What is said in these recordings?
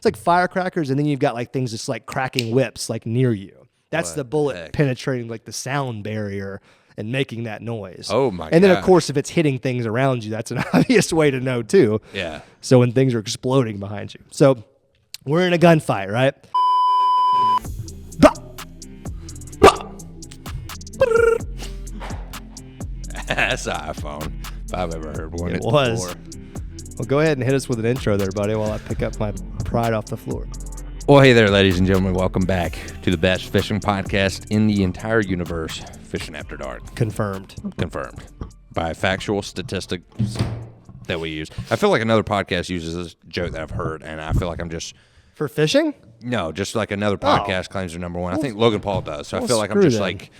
It's like firecrackers, and then you've got like things just like cracking whips like near you. That's the bullet penetrating like the sound barrier and making that noise. Oh my! And then of course, if it's hitting things around you, that's an obvious way to know too. Yeah. So when things are exploding behind you. So we're in a gunfight, right? That's an iPhone. If I've ever heard one. It was. Well, go ahead and hit us with an intro there, buddy, while I pick up my pride off the floor. Well, hey there, ladies and gentlemen. Welcome back to the best fishing podcast in the entire universe, Fishing After Dark. Confirmed By factual statistics that we use. I feel like another podcast uses this joke that I've heard, and I feel like I'm just... For fishing? No, just like another podcast claims they're number one. I think Logan Paul does, so I feel like I'm just like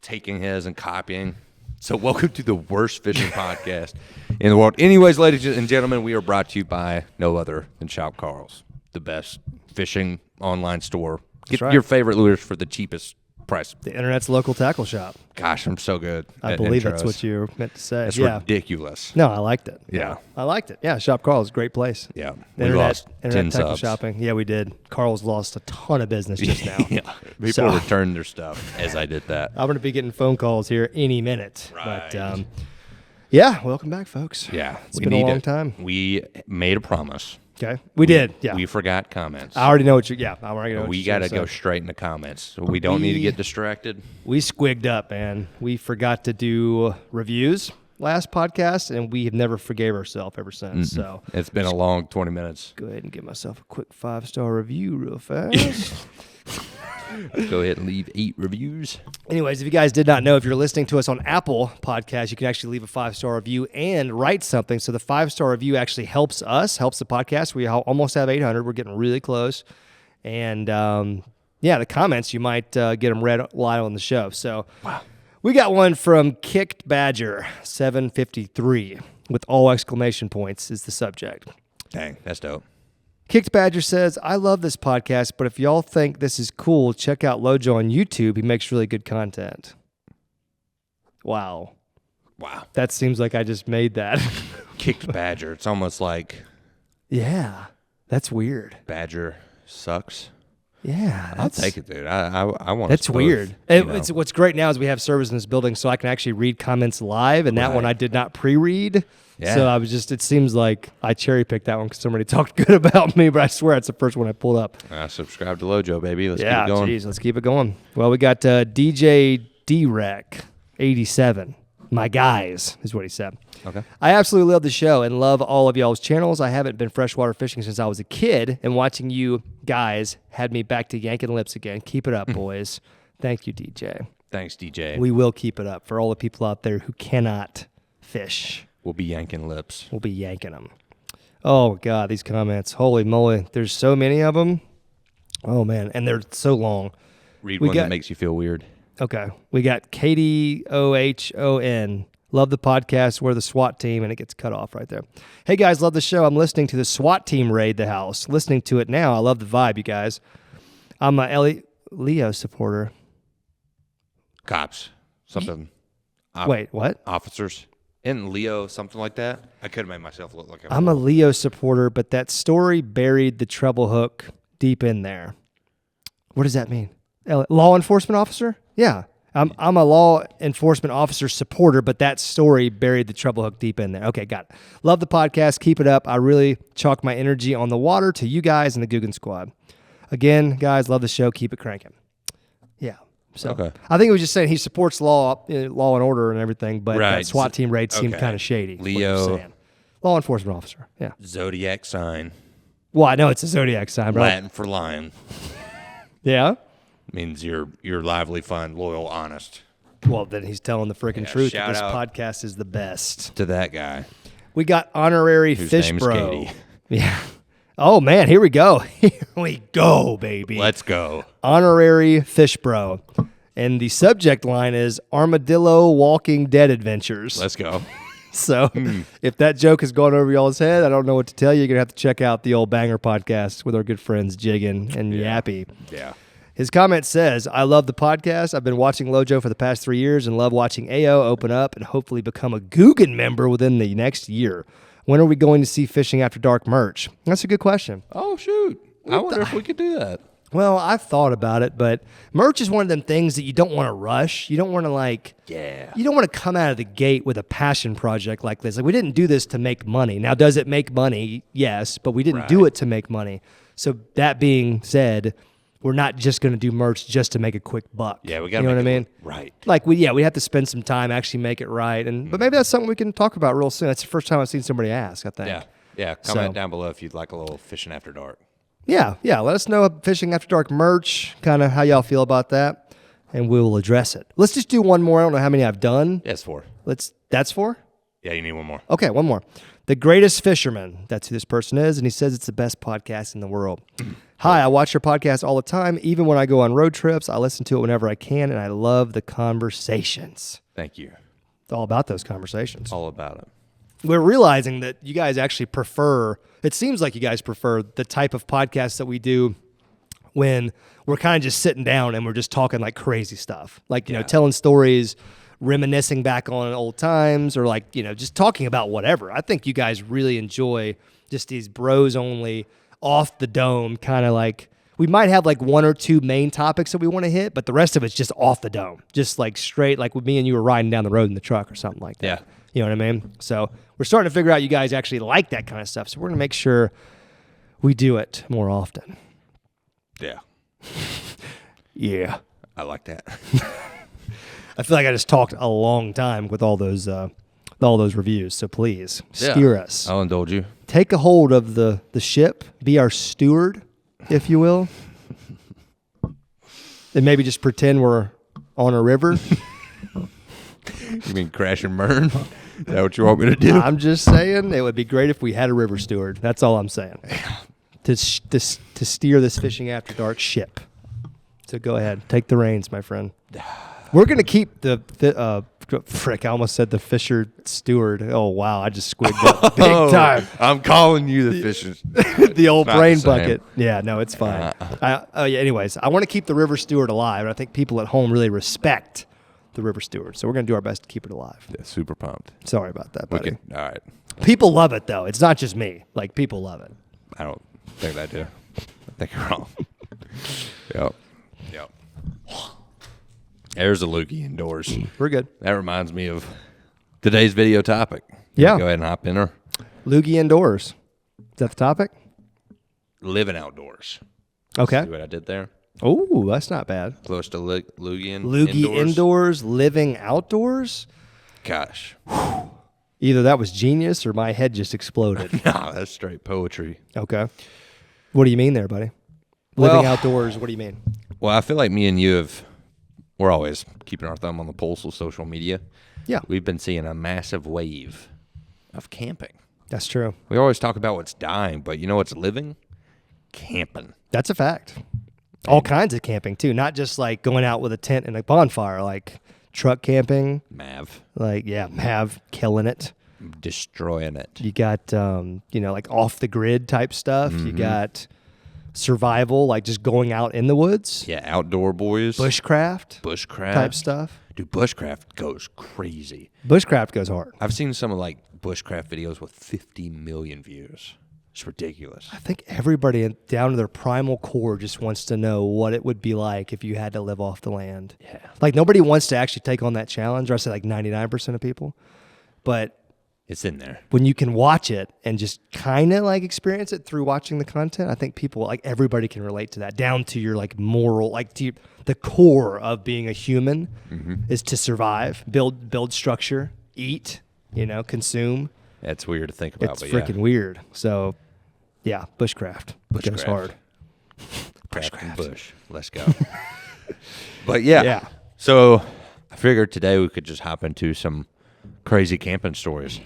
taking his and copying. So welcome to the worst fishing podcast in the world. Anyways, ladies and gentlemen, we are brought to you by no other than Shop Carl's, the best fishing online store. Get your favorite lures for the cheapest price. The internet's local tackle shop. Gosh, I'm so good. I believe that's what you meant to say. That's ridiculous. No, I liked it. Yeah. I liked it. Yeah, Shop Carl's, great place. Yeah. We lost 10 tackle subs. Shopping. Yeah, we did. Carl's lost a ton of business just now. Yeah. People returned their stuff as I did that. I'm going to be getting phone calls here any minute. Right. But, yeah, welcome back, folks. Yeah. It's been a long time. We made a promise. Okay. We did, yeah. We forgot comments. I already know what I already know what we got to go straight into comments. So we don't need to get distracted. We squigged up, man. We forgot to do reviews last podcast, and we have never forgave ourselves ever since. So it's been a long 20 minutes. Go ahead and give myself a quick 5-star review real fast. Go ahead and leave 8 reviews. Anyways, if you guys did not know, if you're listening to us on Apple Podcasts, you can actually leave a 5-star review and write something. So the 5-star review actually helps us, helps the podcast. We almost have 800. We're getting really close. And, the comments, you might get them read live on the show. So we got one from Kicked Badger 753 with all exclamation points is the subject. Dang, that's dope. Kicked Badger says, I love this podcast, but if y'all think this is cool, check out LOJO on YouTube. He makes really good content. Wow. That seems like I just made that. Kicked Badger. It's almost like... Yeah, that's weird. Badger sucks. Yeah. I'll take it, dude. I want to... That's weird. It's, what's great now is we have servers in this building, so I can actually read comments live, and that one I did not pre-read. Yeah. So I was it seems like I cherry-picked that one because somebody talked good about me, but I swear it's the first one I pulled up. Subscribe to LOJO, baby. Let's keep it going. Geez, let's keep it going. Well, we got DJ D-Rec 87. My guys, is what he said. Okay. I absolutely love the show and love all of y'all's channels. I haven't been freshwater fishing since I was a kid, and watching you guys had me back to yanking lips again. Keep it up, boys. Thank you, DJ. Thanks, DJ. We will keep it up for all the people out there who cannot fish. We'll be yanking lips. We'll be yanking them. Oh, God, these comments. Holy moly. There's so many of them. Oh, man. And they're so long. Read one that makes you feel weird. Okay. We got KDOHON. Love the podcast. We're the SWAT team, and it gets cut off right there. Hey, guys, love the show. I'm listening to the SWAT team raid the house. Listening to it now. I love the vibe, you guys. I'm a Leo supporter. Cops. Something. Wait, what? Officers. Isn't Leo something like that? I could have made myself look like I'm a Leo supporter, but that story buried the treble hook deep in there. What does that mean? Law enforcement officer? Yeah. I'm a law enforcement officer supporter, but that story buried the treble hook deep in there. Okay, got it. Love the podcast. Keep it up. I really chalk my energy on the water to you guys and the Guggen Squad. Again, guys, love the show. Keep it cranking. Yeah. So I think it was just saying he supports law and order and everything, but that SWAT team raid seemed kind of shady. Leo. Law enforcement officer. Yeah. Zodiac sign. Well, I know it's a zodiac sign, bro. Latin for lion. Yeah? Means you're lively, fun, loyal, honest. Well, then he's telling the freaking truth. This podcast is the best. To that guy. We got honorary whose fish name's bro. Katie. Yeah. Oh, man, here we go. Here we go, baby. Let's go. Honorary fish bro. And the subject line is Armadillo Walking Dead Adventures. Let's go. So if that joke has gone over y'all's head, I don't know what to tell you. You're going to have to check out the old Banger podcast with our good friends Jiggin and Yappy. Yeah. His comment says, I love the podcast. I've been watching LOJO for the past 3 years and love watching AO open up and hopefully become a Guggen member within the next year. When are we going to see Fishing After Dark merch? That's a good question. Oh, shoot. I wonder if we could do that. Well, I've thought about it, but merch is one of them things that you don't want to rush. You don't want to you don't want to come out of the gate with a passion project like this. Like, we didn't do this to make money. Now, does it make money? Yes, but we didn't do it to make money. So that being said, we're not just going to do merch just to make a quick buck. Yeah, we got to You know what I mean? Right. Like, we have to spend some time, actually make it right. But maybe that's something we can talk about real soon. That's the first time I've seen somebody ask, I think. Yeah. Comment down below if you'd like a little fishing after dark. Yeah. Let us know Fishing After Dark merch, kind of how y'all feel about that, and we will address it. Let's just do one more. I don't know how many I've done. That's 4. That's 4? Yeah, you need one more. Okay, one more. The Greatest Fisherman. That's who this person is, and he says it's the best podcast in the world. Hi, I watch your podcast all the time. Even when I go on road trips, I listen to it whenever I can, and I love the conversations. Thank you. It's all about those conversations. All about it. We're realizing that you guys actually prefer, it seems like you guys prefer the type of podcast that we do when we're kind of just sitting down and we're just talking like crazy stuff. Like, you know, telling stories, reminiscing back on old times, or like, you know, just talking about whatever. I think you guys really enjoy just these bros only, off the dome, kind of like, we might have like 1 or 2 main topics that we want to hit, but the rest of it's just off the dome. Just like straight, like with me and you were riding down the road in the truck or something like that. Yeah. You know what I mean? So we're starting to figure out you guys actually like that kind of stuff. So we're going to make sure we do it more often. Yeah. Yeah. I like that. I feel like I just talked a long time with all those reviews. So please steer us. I'll indulge you. Take a hold of the ship. Be our steward, if you will. And maybe just pretend we're on a river. You mean crash and burn? Is that what you want me to do? I'm just saying it would be great if we had a river steward. That's all I'm saying. To steer this Fishing After Dark ship. So go ahead. Take the reins, my friend. We're going to keep I almost said the Fisher steward. Oh, wow. I just squigged that big time. I'm calling you the Fisher. The old brain bucket. Yeah, no, it's fine. Anyways, I want to keep the river steward alive, and I think people at home really respect the river steward. So we're going to do our best to keep it alive. Yeah, super pumped. Sorry about that, buddy. All right. People love it, though. It's not just me. Like, people love it. I don't think I do. I think you're wrong. Yep. There's a loogie indoors. We're good. That reminds me of today's video topic. Yeah. Go ahead and hop in her. Loogie indoors. Is that the topic? Living outdoors. Okay. See what I did there? Oh, that's not bad. Close to loogie indoors, living outdoors? Gosh. Either that was genius or my head just exploded. No, that's straight poetry. Okay. What do you mean there, buddy? Living outdoors, what do you mean? Well, I feel like me and you we're always keeping our thumb on the pulse of social media. Yeah. We've been seeing a massive wave of camping. That's true. We always talk about what's dying, but you know what's living? Camping. That's a fact. All kinds of camping, too. Not just like going out with a tent and a bonfire, like truck camping. Mav. Mav killing it. Destroying it. You got, like off the grid type stuff. Mm-hmm. You got survival, like just going out in the woods. Yeah, outdoor boys. Bushcraft type stuff. Dude, bushcraft goes crazy. Bushcraft goes hard. I've seen some of like bushcraft videos with 50 million views. It's ridiculous. I think everybody down to their primal core just wants to know what it would be like if you had to live off the land. Yeah. Like nobody wants to actually take on that challenge, or I say like 99% of people. But it's in there. When you can watch it and just kind of like experience it through watching the content, I think people, like everybody can relate to that, down to your like moral, like to the core of being a human is to survive, build structure, eat, consume. That's weird to think about. It's freaking weird. So yeah, bushcraft. Goes hard. Craft and bush. Let's go. But yeah. So I figured today we could just hop into some crazy camping stories.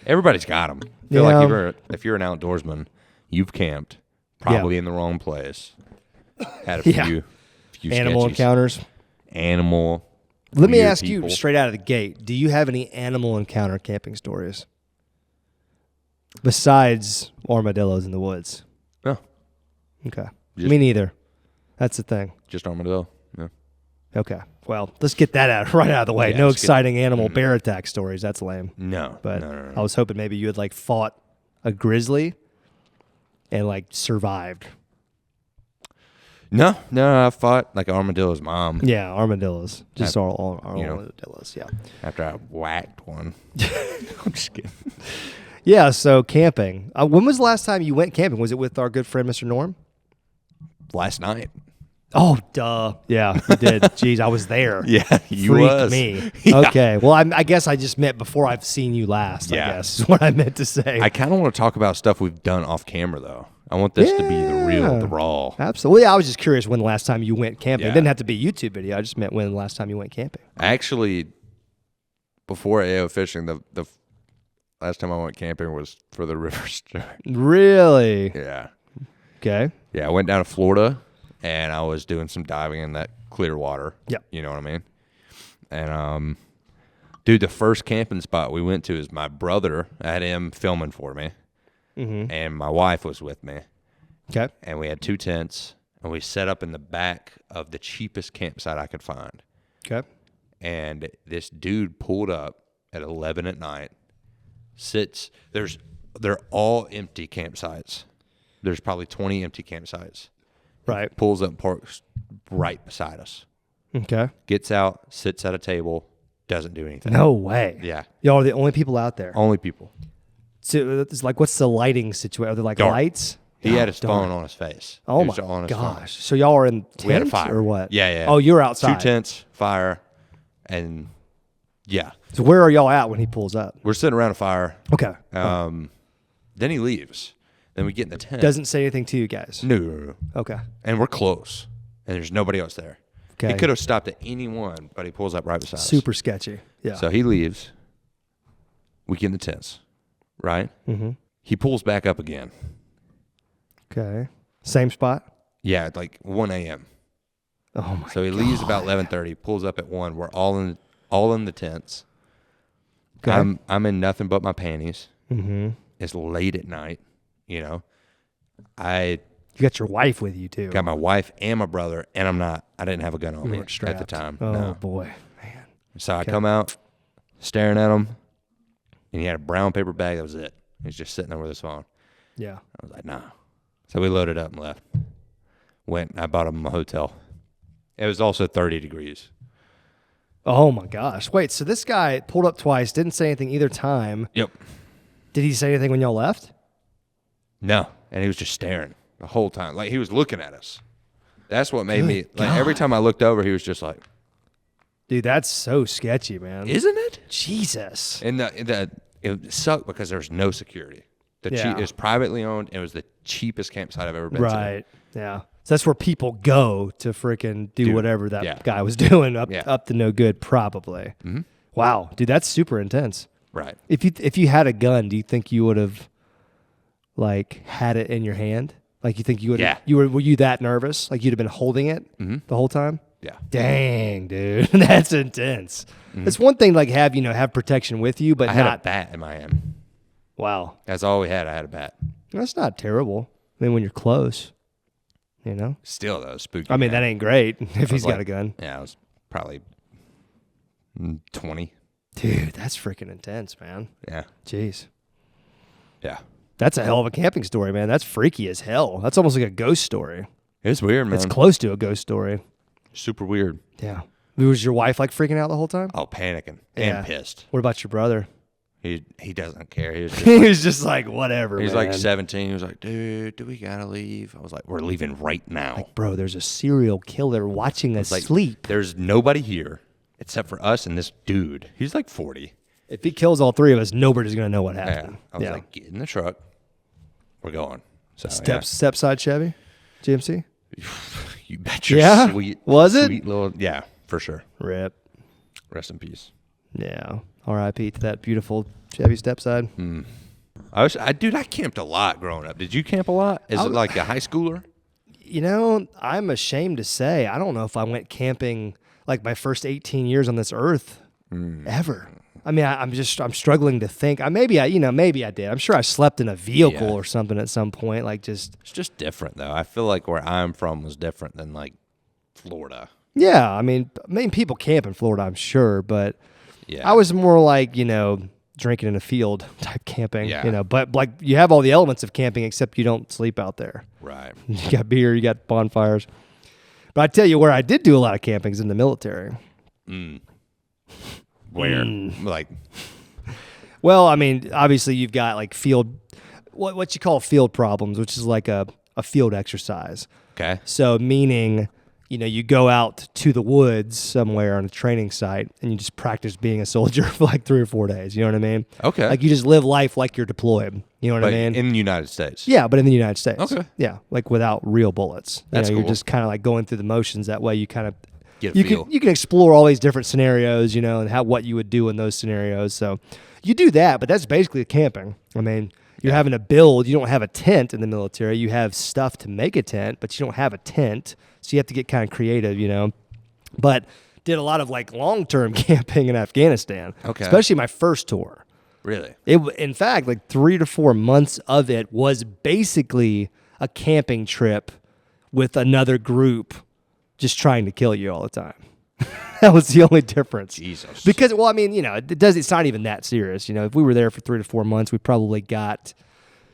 Everybody's got them. I feel like if you're an outdoorsman, you've camped probably in the wrong place. Had a few animal encounters. Let me ask you straight out of the gate, do you have any animal encounter camping stories? Besides armadillos in the woods? No. Okay. Me neither. That's the thing. Just armadillo. Yeah. Okay. Well, let's get that right out of the way. No exciting animal bear attack stories. That's lame. No. But I was hoping maybe you had like fought a grizzly and like survived. No, I fought like armadillo's mom. Yeah, armadillos. Just all armadillos. Yeah. After I whacked one. I'm just kidding. Yeah. So camping. When was the last time you went camping? Was it with our good friend Mr. Norm? Last night. Oh, duh. Yeah, you did. Jeez, I was there. Yeah, you Freaked was. me. Yeah. Okay. Well, I guess I just meant before I've seen you last. Yeah. I guess is what I meant to say. I kind of want to talk about stuff we've done off camera, though. I want this to be the real, the raw. Absolutely. I was just curious when the last time you went camping. Yeah. It didn't have to be a YouTube video. I just meant when the last time you went camping. Actually, before AO fishing, the last time I went camping was for the river story. Really? Yeah. Okay. Yeah, I went down to Florida, and I was doing some diving in that clear water. Yep. You know what I mean? And, dude, the first camping spot we went to is my brother. I had him filming for me, and my wife was with me. Okay. And we had 2 tents, and we set up in the back of the cheapest campsite I could find. Okay. And this dude pulled up at 11 at night, they're all empty campsites. There's probably 20 empty campsites. Right. Pulls up, parks right beside us. Okay. Gets out, sits at a table, doesn't do anything. No way. Yeah. Y'all are the only people out there. Only people. So it's like, what's the lighting situation? Are there like Dark. lights? He had his darn. phone on his face. Oh He my was on his phone. gosh. So y'all are in tent We had a fire. or what? Yeah. Oh, you're outside. 2 tents, fire, and yeah. So where are y'all at when he pulls up? We're sitting around a fire. Okay. Then he leaves. Then we get in the tent. Doesn't say anything to you guys. No. Okay. And we're close. And there's nobody else there. Okay. He could have stopped at any one, but he pulls up right beside us. Super sketchy. Yeah. So he leaves. We get in the tents, right? Mm-hmm. He pulls back up again. Okay. Same spot? Yeah, at like 1 a.m. Oh my So he leaves about 11:30, pulls up at 1. We're all in the tents. Okay. I'm in nothing but my panties. Mm-hmm. It's late at night, you know. You got your wife with you too. Got my wife and my brother, and I didn't have a gun on You me weren't at strapped. the time. Oh No. boy. Man. So I come out, staring at him, and he had a brown paper bag. That was it. He's just sitting there with his phone. Yeah. I was like, nah. So we loaded up and left. I bought him a hotel. It was also 30 degrees. Oh my gosh. Wait, so this guy pulled up twice, didn't say anything either time. Yep. Did he say anything when y'all left? No. And he was just staring the whole time. Like, he was looking at us. That's what made me, like, every time I looked over, he was just like, Dude, that's so sketchy, man. isn't it? Jesus. And it sucked because there was no security. It was privately owned, and it was the cheapest campsite I've ever been to. Right. Yeah. So that's where people go to freaking do whatever that yeah. guy was doing up to no good, probably. Mm-hmm. Wow. Dude, that's super intense. Right. If you had a gun, do you think you would have like had it in your hand? Like you think you would? Yeah. Were you that nervous? Like you'd have been holding it the whole time? Yeah. Dang, dude, that's intense. It's one thing to like have protection with you, but I had not. a bat in my hand. Wow, That's all we had. I had a bat. that's not terrible. I mean, when you're close, you know. Still, though, spooky. I mean, man. that ain't great if he's got like- a gun. Yeah, I was probably 20. Dude, that's freaking intense, man. Yeah. Jeez. Yeah. That's a hell of a camping story, man. That's freaky as hell. That's almost like a ghost story. It's weird, man. It's close to a ghost story. Super weird. Yeah. Was your wife like freaking out the whole time? Oh, panicking Yeah. and pissed. What about your brother? He doesn't care. He was just, He was just like, whatever, he's man. like 17. He was like, dude, do we gotta leave? I was like, we're leaving right now. Bro, there's a serial killer watching us Like, sleep. there's nobody here except for us and this dude. He's like 40. If he kills all three of us, nobody's going to know what Yeah. happened. I was like, get in the truck. We're going. So Step side Chevy? GMC? you bet your Yeah? sweet. Was it? Sweet little, yeah, for sure. Rip. Rest in peace. Yeah. R.I.P. to that beautiful Chevy stepside. I camped a lot growing up. Did you camp a lot? Is it like a high schooler? You know, I'm ashamed to say, I don't know if I went camping like my first 18 years on this earth ever. I mean, I'm struggling to think. Maybe I did. I'm sure I slept in a vehicle or something at some point. Like It's just different though. I feel like where I'm from was different than like Florida. yeah. I mean, people camp in Florida, I'm sure, but Yeah. I was more like drinking in a field type camping. Yeah. But like you have all the elements of camping except you don't sleep out there. Right. You got beer, you got bonfires. But I tell you where I did do a lot of camping is in the military. Where? Like, well, I mean, obviously you've got like what you call field problems, which is like a field exercise. Okay. So meaning, you go out to the woods somewhere on a training site and you just practice being a soldier for like 3 or 4 days. You know what I mean? Okay. Like you just live life like you're deployed. You know what I mean? In the United States. Yeah, but in the United States. Okay. Yeah, like without real bullets. That's cool. You're just kind of like going through the motions. That way you kind of Get a feel. you can explore all these different scenarios, and what you would do in those scenarios. So you do that, but that's basically camping. I mean, you're having to build. You don't have a tent in the military. You have stuff to make a tent, but you don't have a tent. So you have to get kind of creative, But did a lot of like long-term camping in Afghanistan. Okay. Especially my first tour. Really? In fact, like 3 to 4 months of it was basically a camping trip with another group just trying to kill you all the time. That was the only difference. Jesus. Because, well, I mean, it's not even that serious. If we were there for 3 to 4 months, we probably got,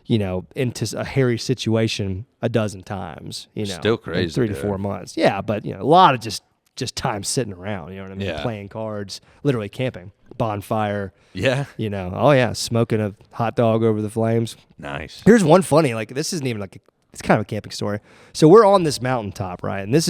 into a hairy situation a dozen times, Still crazy. In 3 to 4 months. Yeah, but, a lot of just time sitting around, you know what I mean? Yeah. Playing cards, literally camping, bonfire. Yeah. Smoking a hot dog over the flames. Nice. Here's one funny, like this isn't even like it's kind of a camping story. So we're on this mountaintop, right? And this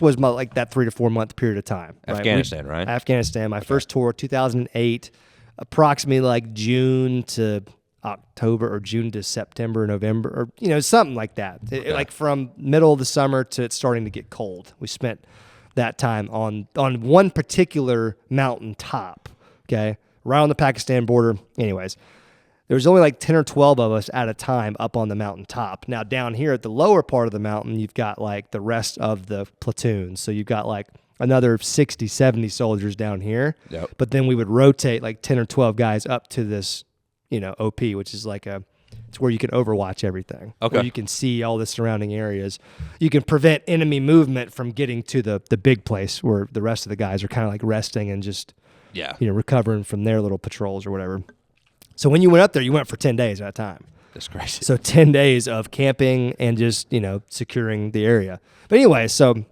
was my, like that 3 to 4 month period of time. Right? Afghanistan, right? Afghanistan. My first tour, 2008, approximately like June to October or June to September, November, or something like that. Like from middle of the summer to it's starting to get cold. We spent that time on one particular mountaintop, okay, right on the Pakistan border. Anyways, there was only like 10 or 12 of us at a time up on the mountaintop. Now down here at the lower part of the mountain, you've got like the rest of the platoons. So you've got like another 60, 70 soldiers down here. Yep. But then we would rotate like 10 or 12 guys up to this, OP, which is like it's where you can overwatch everything. Okay. Where you can see all the surrounding areas. You can prevent enemy movement from getting to the big place where the rest of the guys are kind of like resting and just, recovering from their little patrols or whatever. So when you went up there, you went for 10 days at a time. That's crazy. So 10 days of camping and just, securing the area. But anyway, so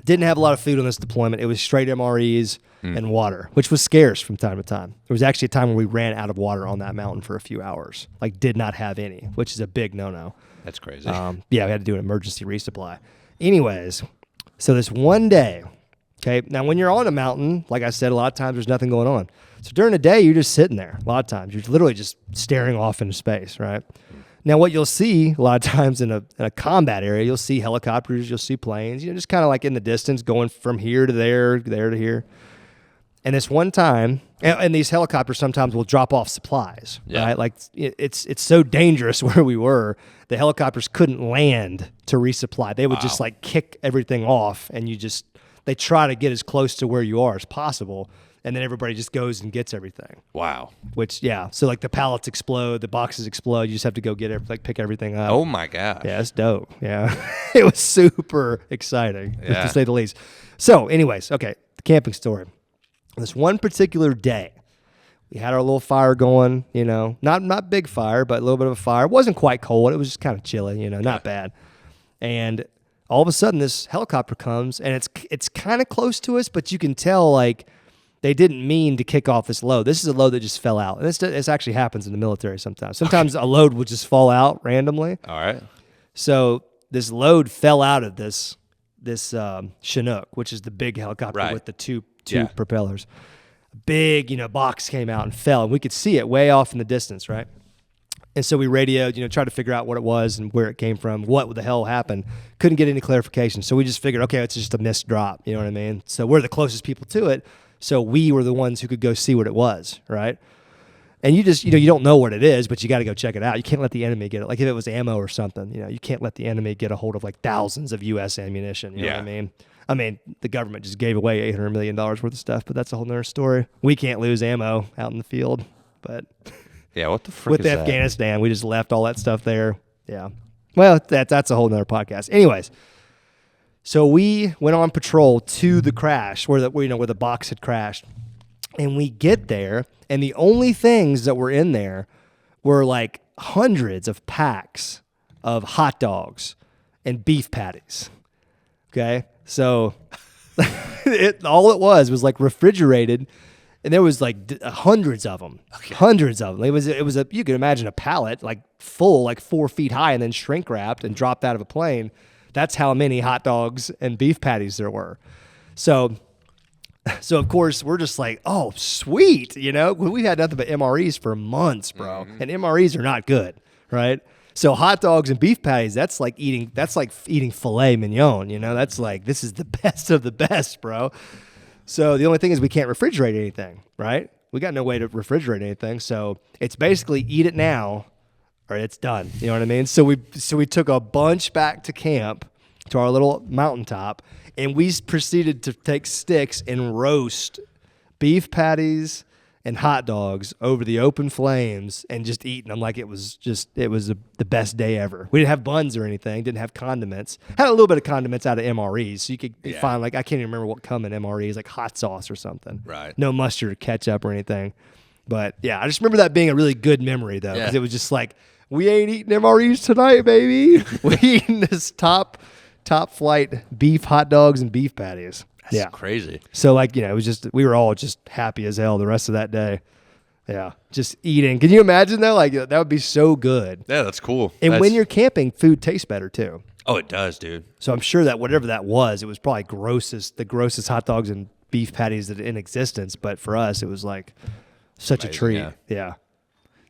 didn't have a lot of food on this deployment. It was straight MREs and water, which was scarce from time to time. There was actually a time when we ran out of water on that mountain for a few hours. Like did not have any, which is a big no-no. That's crazy. We had to do an emergency resupply. Anyways, so this one day, okay, now when you're on a mountain, like I said, a lot of times there's nothing going on. So during the day, you're just sitting there. A lot of times, you're literally just staring off into space, right? Now, what you'll see a lot of times in a combat area, you'll see helicopters, you'll see planes, just kind of like in the distance, going from here to there to here. And this one time, and these helicopters sometimes will drop off supplies, right? Like it's so dangerous where we were, the helicopters couldn't land to resupply. They would just like kick everything off, and they try to get as close to where you are as possible. And then everybody just goes and gets everything. Wow. Which, so like the pallets explode, the boxes explode. You just have to go get it, like pick everything up. Oh my gosh. Yeah, it's dope. Yeah. It was super exciting, to say the least. So anyways, okay, the camping story. This one particular day, we had our little fire going, not big fire, but a little bit of a fire. It wasn't quite cold. It was just kind of chilly, not bad. And all of a sudden this helicopter comes and it's kind of close to us, but you can tell like, they didn't mean to kick off this load. This is a load that just fell out. And this actually happens in the military sometimes. Sometimes a load would just fall out randomly. All right. So this load fell out of this Chinook, which is the big helicopter with the two propellers. A big, box came out and fell. And we could see it way off in the distance, right? And so we radioed, tried to figure out what it was and where it came from, what the hell happened. Couldn't get any clarification. So we just figured, okay, it's just a missed drop. You know what I mean? So we're the closest people to it. So we were the ones who could go see what it was, right? And you just, you don't know what it is, but you got to go check it out. You can't let the enemy get it. Like if it was ammo or something, you can't let the enemy get a hold of like thousands of U.S. ammunition. You know what I mean? I mean, the government just gave away $800 million worth of stuff, but that's a whole nother story. We can't lose ammo out in the field, but what the frick with is that? Afghanistan, we just left all that stuff there. Yeah. Well, that's a whole nother podcast. Anyways. So we went on patrol to the crash where the box had crashed, and we get there, and the only things that were in there were like hundreds of packs of hot dogs and beef patties. Okay, So all it was like refrigerated, and there was like hundreds of them. It was you could imagine a pallet like full, like 4 feet high, and then shrink wrapped and dropped out of a plane. That's how many hot dogs and beef patties there were. So of course we're just like, oh, sweet. We had nothing but MREs for months, bro. And MREs are not good, right? So hot dogs and beef patties, that's like eating filet mignon, That's like, this is the best of the best, bro. So the only thing is we can't refrigerate anything, right? We got no way to refrigerate anything. So it's basically eat it now or it's done. You know what I mean? So we took a bunch back to camp, to our little mountaintop, and we proceeded to take sticks and roast beef patties and hot dogs over the open flames and just eating them like it was the best day ever. We didn't have buns or anything, didn't have condiments. Had a little bit of condiments out of MREs, so you could find, like, I can't even remember what come in MREs, like hot sauce or something. Right. No mustard or ketchup or anything. But yeah, I just remember that being a really good memory though, because it was just like, we ain't eating MREs tonight, baby. We eating this top flight beef hot dogs and beef patties. That's crazy. So like, it was just, we were all just happy as hell the rest of that day. Yeah. Just eating. Can you imagine though? Like that would be so good. Yeah, that's cool. And when you're camping, food tastes better too. Oh, it does, dude. So I'm sure that whatever that was, it was probably the grossest hot dogs and beef patties that in existence. But for us, it was like such a treat. Yeah.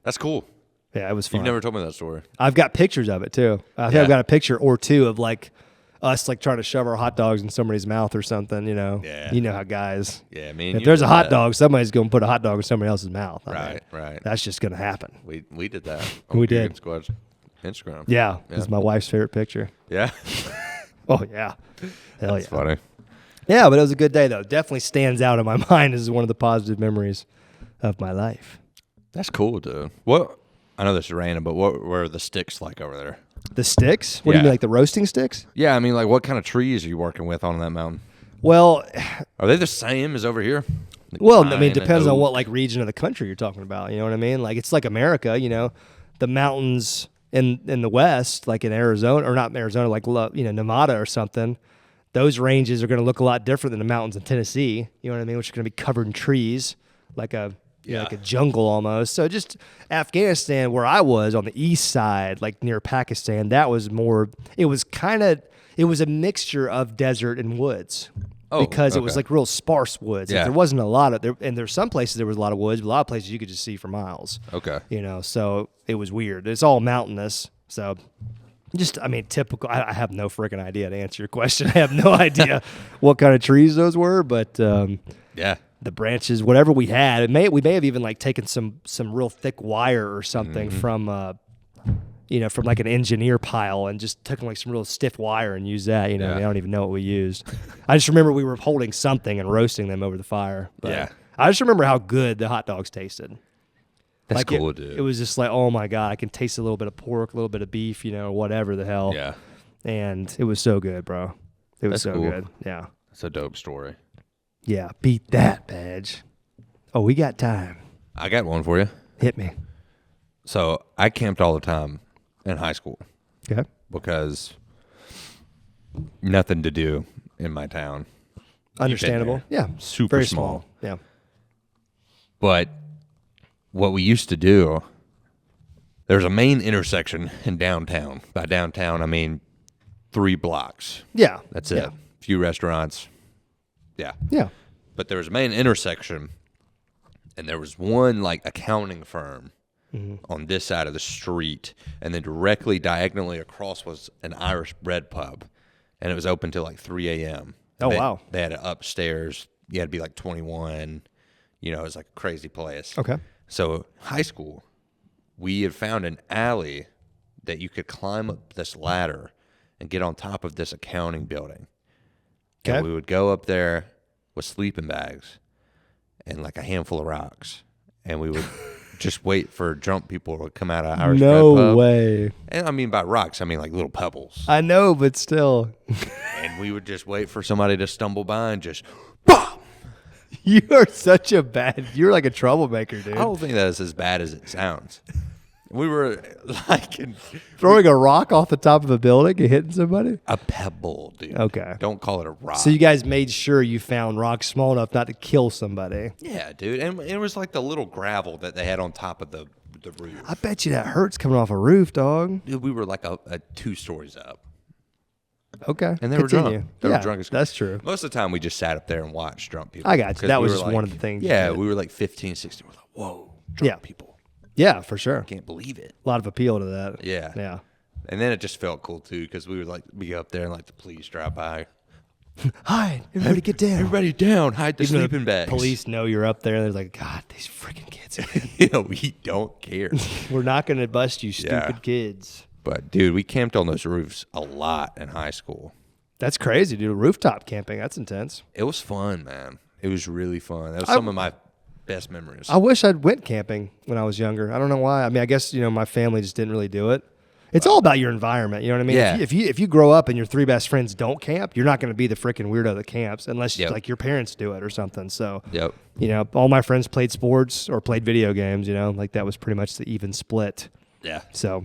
That's cool. Yeah, it was fun. You've never told me that story. I've got pictures of it too. I think I've got a picture or two of like us like trying to shove our hot dogs in somebody's mouth or something, Yeah. You know how guys. Yeah, I mean, if there's a hot dog, somebody's going to put a hot dog in somebody else's mouth. Right. That's just going to happen. We did that. We did. Squad's Instagram. Yeah, it's my wife's favorite picture. Yeah. Oh yeah. Hell That's funny. Yeah, but it was a good day though. Definitely stands out in my mind as one of the positive memories of my life. That's cool, dude. What? I know this is random, but what were the sticks like over there? The sticks? What do you mean, like the roasting sticks? Yeah, I mean, like what kind of trees are you working with on that mountain? Well, are they the same as over here? Well, I mean, it depends on what like region of the country you're talking about. You know what I mean? Like it's like America. The mountains in the West, like in Arizona, or not Arizona, like Nevada or something. Those ranges are going to look a lot different than the mountains in Tennessee. You know what I mean? Which are going to be covered in trees, like a jungle almost. So just Afghanistan, where I was on the east side, like near Pakistan, that was more. It was a mixture of desert and woods. Because it was like real sparse woods. Yeah. There wasn't a lot of there, and there's some places there was a lot of woods, but a lot of places you could just see for miles. Okay. So it was weird. It's all mountainous. So typical. I have no freaking idea to answer your question. I have no idea what kind of trees those were, but the branches, whatever we had, we may have even like taken some real thick wire or something from from like an engineer pile and just took like some real stiff wire and used that. I don't even know what we used. I just remember we were holding something and roasting them over the fire. But I just remember how good the hot dogs tasted. That's cool, dude. It was just like, oh my God, I can taste a little bit of pork, a little bit of beef, whatever the hell. Yeah. And it was so good, bro. It was so good. Yeah. That's a dope story. Yeah. Beat that, Badge. Oh, we got time. I got one for you. Hit me. So I camped all the time in high school. Okay. Because nothing to do in my town. Understandable. Yeah. Super very small. Yeah. But what we used to do, there's a main intersection in downtown. By downtown, I mean 3 blocks. Yeah. That's it. A few restaurants. Yeah. Yeah. But there was a main intersection, and there was one like accounting firm on this side of the street, and then directly diagonally across was an Irish bread pub, and it was open till like 3 a.m. Wow. They had it upstairs. You had to be like 21. It was like a crazy place. Okay. So high school, we had found an alley that you could climb up this ladder and get on top of this accounting building. Okay. And we would go up there with sleeping bags and like a handful of rocks, and we would just wait for drunk people to come out of Irish bread pub. No way. And I mean by rocks, I mean like little pebbles. I know, but still. And we would just wait for somebody to stumble by and just, BOOM! You're like a troublemaker, dude. I don't think that is as bad as it sounds. We were like throwing a rock off the top of a building and hitting somebody? A pebble, dude. Okay. Don't call it a rock. So you guys made sure you found rocks small enough not to kill somebody. Yeah, dude. And it was like the little gravel that they had on top of the roof. I bet you that hurts coming off a roof, dog. Dude, we were like a 2 stories up. Okay. And they were drunk. They were drunk as that's true. Most of the time, we just sat up there and watched drunk people. I got you. That was just like, one of the things. Yeah, we were like 15, 16. We're like, whoa, drunk people. Yeah, for sure. Can't believe it. A lot of appeal to that. Yeah. Yeah. And then it just felt cool, too, because we would like be up there and like the police drive by. Hide. Everybody get down. Everybody down. Hide the Even though sleeping bags. Police know you're up there. They're like, God, these freaking kids. We don't care. We're not going to bust you, stupid kids. But, dude, we camped on those roofs a lot in high school. That's crazy, dude. Rooftop camping. That's intense. It was fun, man. It was really fun. That was some of my best memories. I wish I'd went camping when I was younger. I don't know why. I mean, I guess, my family just didn't really do it. It's all about your environment. You know what I mean? Yeah. If you grow up and your 3 best friends don't camp, you're not going to be the freaking weirdo that camps unless like your parents do it or something. So, all my friends played sports or played video games, like that was pretty much the even split. Yeah. So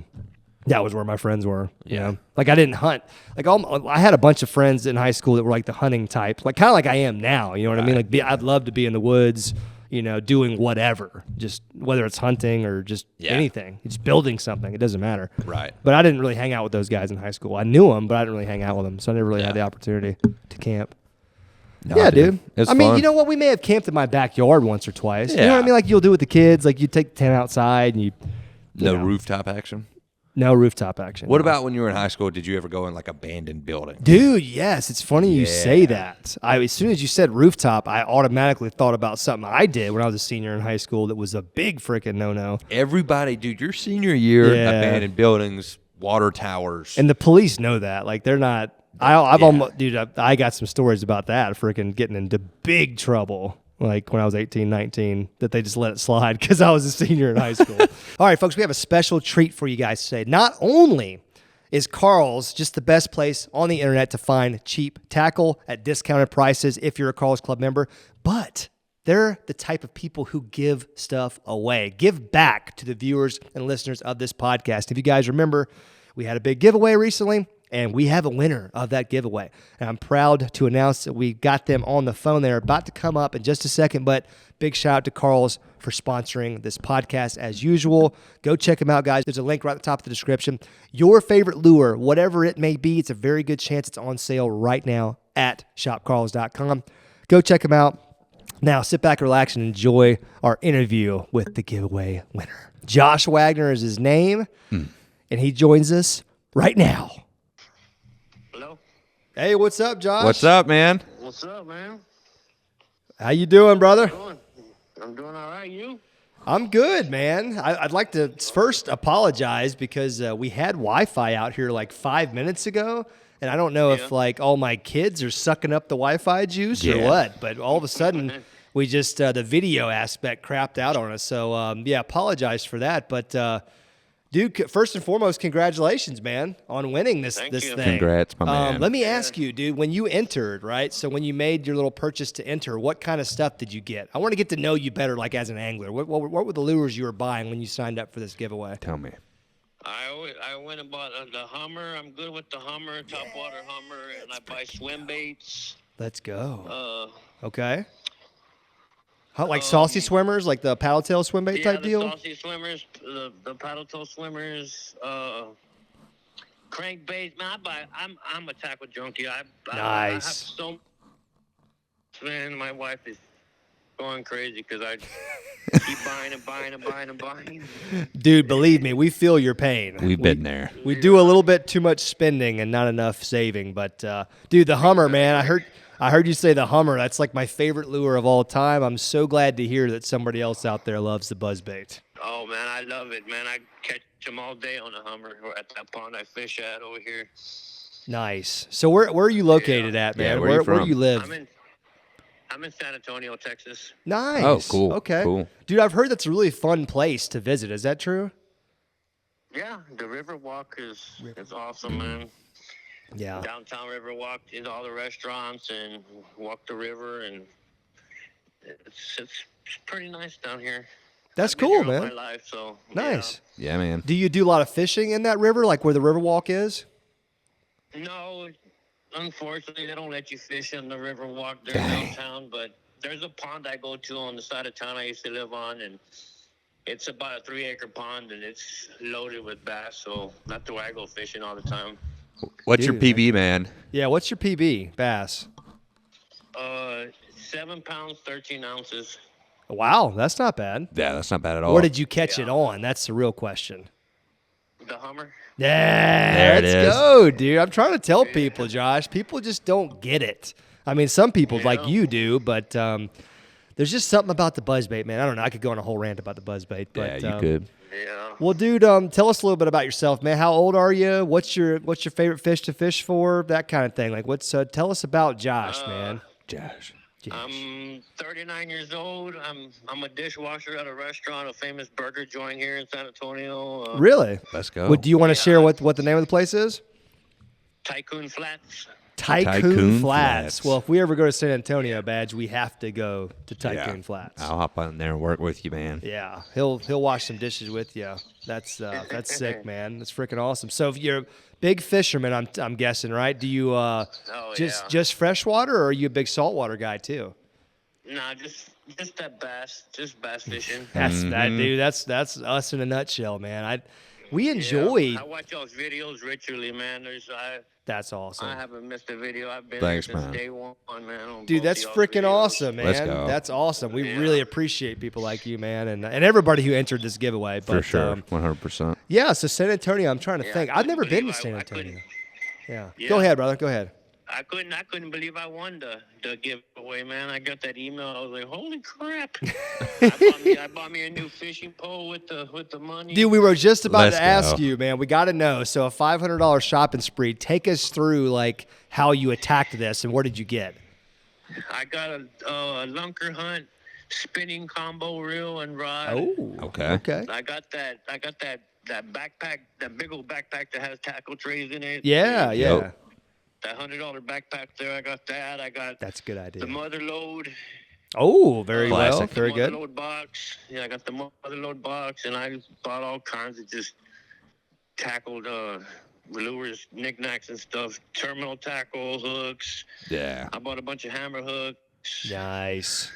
that was where my friends were. You know? Like I didn't hunt. Like I had a bunch of friends in high school that were like the hunting type, like kind of like I am now. You know what I mean? Like I'd love to be in the woods, doing whatever, just whether it's hunting or just anything, just building something. It doesn't matter. Right. But I didn't really hang out with those guys in high school. I knew them, but I didn't really hang out with them, so I never really had the opportunity to camp. No, dude. It's I mean, fun. you know what? We may have camped in my backyard once or twice. Yeah. You know what I mean? Like you'll do with the kids. Like you take the tent outside and you No rooftop action? No rooftop action. What about when you were in high school? Did you ever go in like abandoned building? Dude, yes. It's funny you say that. As soon as you said rooftop, I automatically thought about something I did when I was a senior in high school that was a big freaking no-no. Everybody, dude, your senior year, abandoned buildings, water towers. And the police know that. Like they're not. I've almost, dude, I got some stories about that, freaking getting into big trouble. Like when I was 18, 19, that they just let it slide because I was a senior in high school. All right, folks, we have a special treat for you guys today. Not only is Carl's just the best place on the internet to find cheap tackle at discounted prices if you're a Carl's Club member, but they're the type of people who give stuff away, give back to the viewers and listeners of this podcast. If you guys remember, we had a big giveaway recently. And we have a winner of that giveaway. And I'm proud to announce that we got them on the phone. They're about to come up in just a second, but big shout out to Carl's for sponsoring this podcast as usual. Go check them out, guys. There's a link right at the top of the description. Your favorite lure, whatever it may be, it's a very good chance it's on sale right now at shopcarls.com. Go check them out. Now, sit back, relax, and enjoy our interview with the giveaway winner. Josh Wagner is his name, and he joins us right now. Hello? Hey, what's up, Josh? What's up, man? What's up, man? How you doing, brother? I'm doing all right. You? I'm good, man. I'd like to first apologize because we had Wi-Fi out here like 5 minutes ago, and I don't know if like all my kids are sucking up the Wi-Fi juice or what, but all of a sudden we just, the video aspect crapped out on us. So, apologize for that. But, dude, first and foremost, congratulations, man, on winning this thing. Congrats, my man. Let me ask you, dude, when you entered, right? So when you made your little purchase to enter, what kind of stuff did you get? I want to get to know you better, like as an angler. What were the lures you were buying when you signed up for this giveaway? Tell me. I went and bought the Hummer. I'm good with the Hummer, topwater Hummer, and I buy swim baits. Let's go. Okay. How, like saucy swimmers, like the paddle tail swim bait type deal? Yeah, the saucy swimmers, the paddle tail swimmers, crankbaits. Man, I'm a tackle junkie. I have so, man, my wife is going crazy because I keep buying. Dude, believe me, we feel your pain. We've been there. We do a little bit too much spending and not enough saving. But, dude, the Hummer, man, I heard you say the Hummer. That's like my favorite lure of all time. I'm so glad to hear that somebody else out there loves the buzzbait. Oh, man, I love it, man. I catch them all day on the Hummer at that pond I fish at over here. Nice. So where are you located at, man? Yeah, where do you live? I'm in San Antonio, Texas. Nice. Oh, cool. Okay. Cool. Dude, I've heard that's a really fun place to visit. Is that true? Yeah, the River Walk is awesome, man. Yeah. Downtown River Walk is all the restaurants and walk the river, and it's pretty nice down here. That's I've been cool, here all man. my life, so Nice. Yeah, man. Do you do a lot of fishing in that river, like where the Riverwalk is? No, unfortunately, they don't let you fish in the Riverwalk there downtown. But there's a pond I go to on the side of town I used to live on, and it's about a 3-acre pond, and it's loaded with bass. So that's where I go fishing all the time. What's your PB, man? Yeah, what's your PB, bass? 7 pounds, 13 ounces. Wow, that's not bad. Yeah, that's not bad at all. Where did you catch it on? That's the real question. The Hummer. Yeah, There it let's is. go, dude. I'm trying to tell people, Josh. People just don't get it. I mean, some people like you do, but there's just something about the buzzbait, man. I don't know. I could go on a whole rant about the buzzbait, but Yeah, you could. Yeah. Well, dude, tell us a little bit about yourself, man. How old are you? What's your favorite fish to fish for? That kind of thing. Like, tell us about Josh, man. Josh. I'm 39 years old. I'm a dishwasher at a restaurant, a famous burger joint here in San Antonio. Really? Let's go. Well, do you want to share what the name of the place is? Tycoon Flats. Tycoon Flats. Well, if we ever go to San Antonio, Badge, we have to go to Tycoon Flats. I'll hop on there and work with you, man. Yeah, he'll wash some dishes with you. That's sick, man. That's freaking awesome. So if you're a big fisherman, I'm guessing, right? Do you just freshwater, or are you a big saltwater guy too? Nah, just that bass, just bass fishing. That's that, dude. That's us in a nutshell, man. We enjoy. I watch y'all's videos ritually, man. That's awesome. I haven't missed a video. I've been Thanks, there since man. day one, man. on Dude, both that's of y'all's freaking videos. awesome, man. Let's go. That's awesome. We really appreciate people like you, man, and everybody who entered this giveaway. But, For sure. 100%. Yeah, so San Antonio, I'm trying to think. I've never been to San I Antonio. couldn't- Yeah. Yeah. Go ahead, brother. Go ahead. I couldn't believe I won the giveaway, man. I got that email. I was like, holy crap! I bought me a new fishing pole with the money. Dude, we were just about Let's to ask go. you, man. We got to know. So a $500 shopping spree. Take us through like how you attacked this and what did you get? I got a lunker hunt, spinning combo reel and rod. Oh, Okay. I got that backpack, that big old backpack that has tackle trays in it. Yeah. Yep. That $100 backpack there. I got that. I got That's a good idea. the mother load. Oh, very well. Classic. Very the good. mother load box. Yeah, I got the mother load box, and I bought all kinds of just tackled lures, knickknacks and stuff. Terminal tackle hooks. Yeah. I bought a bunch of hammer hooks. Nice.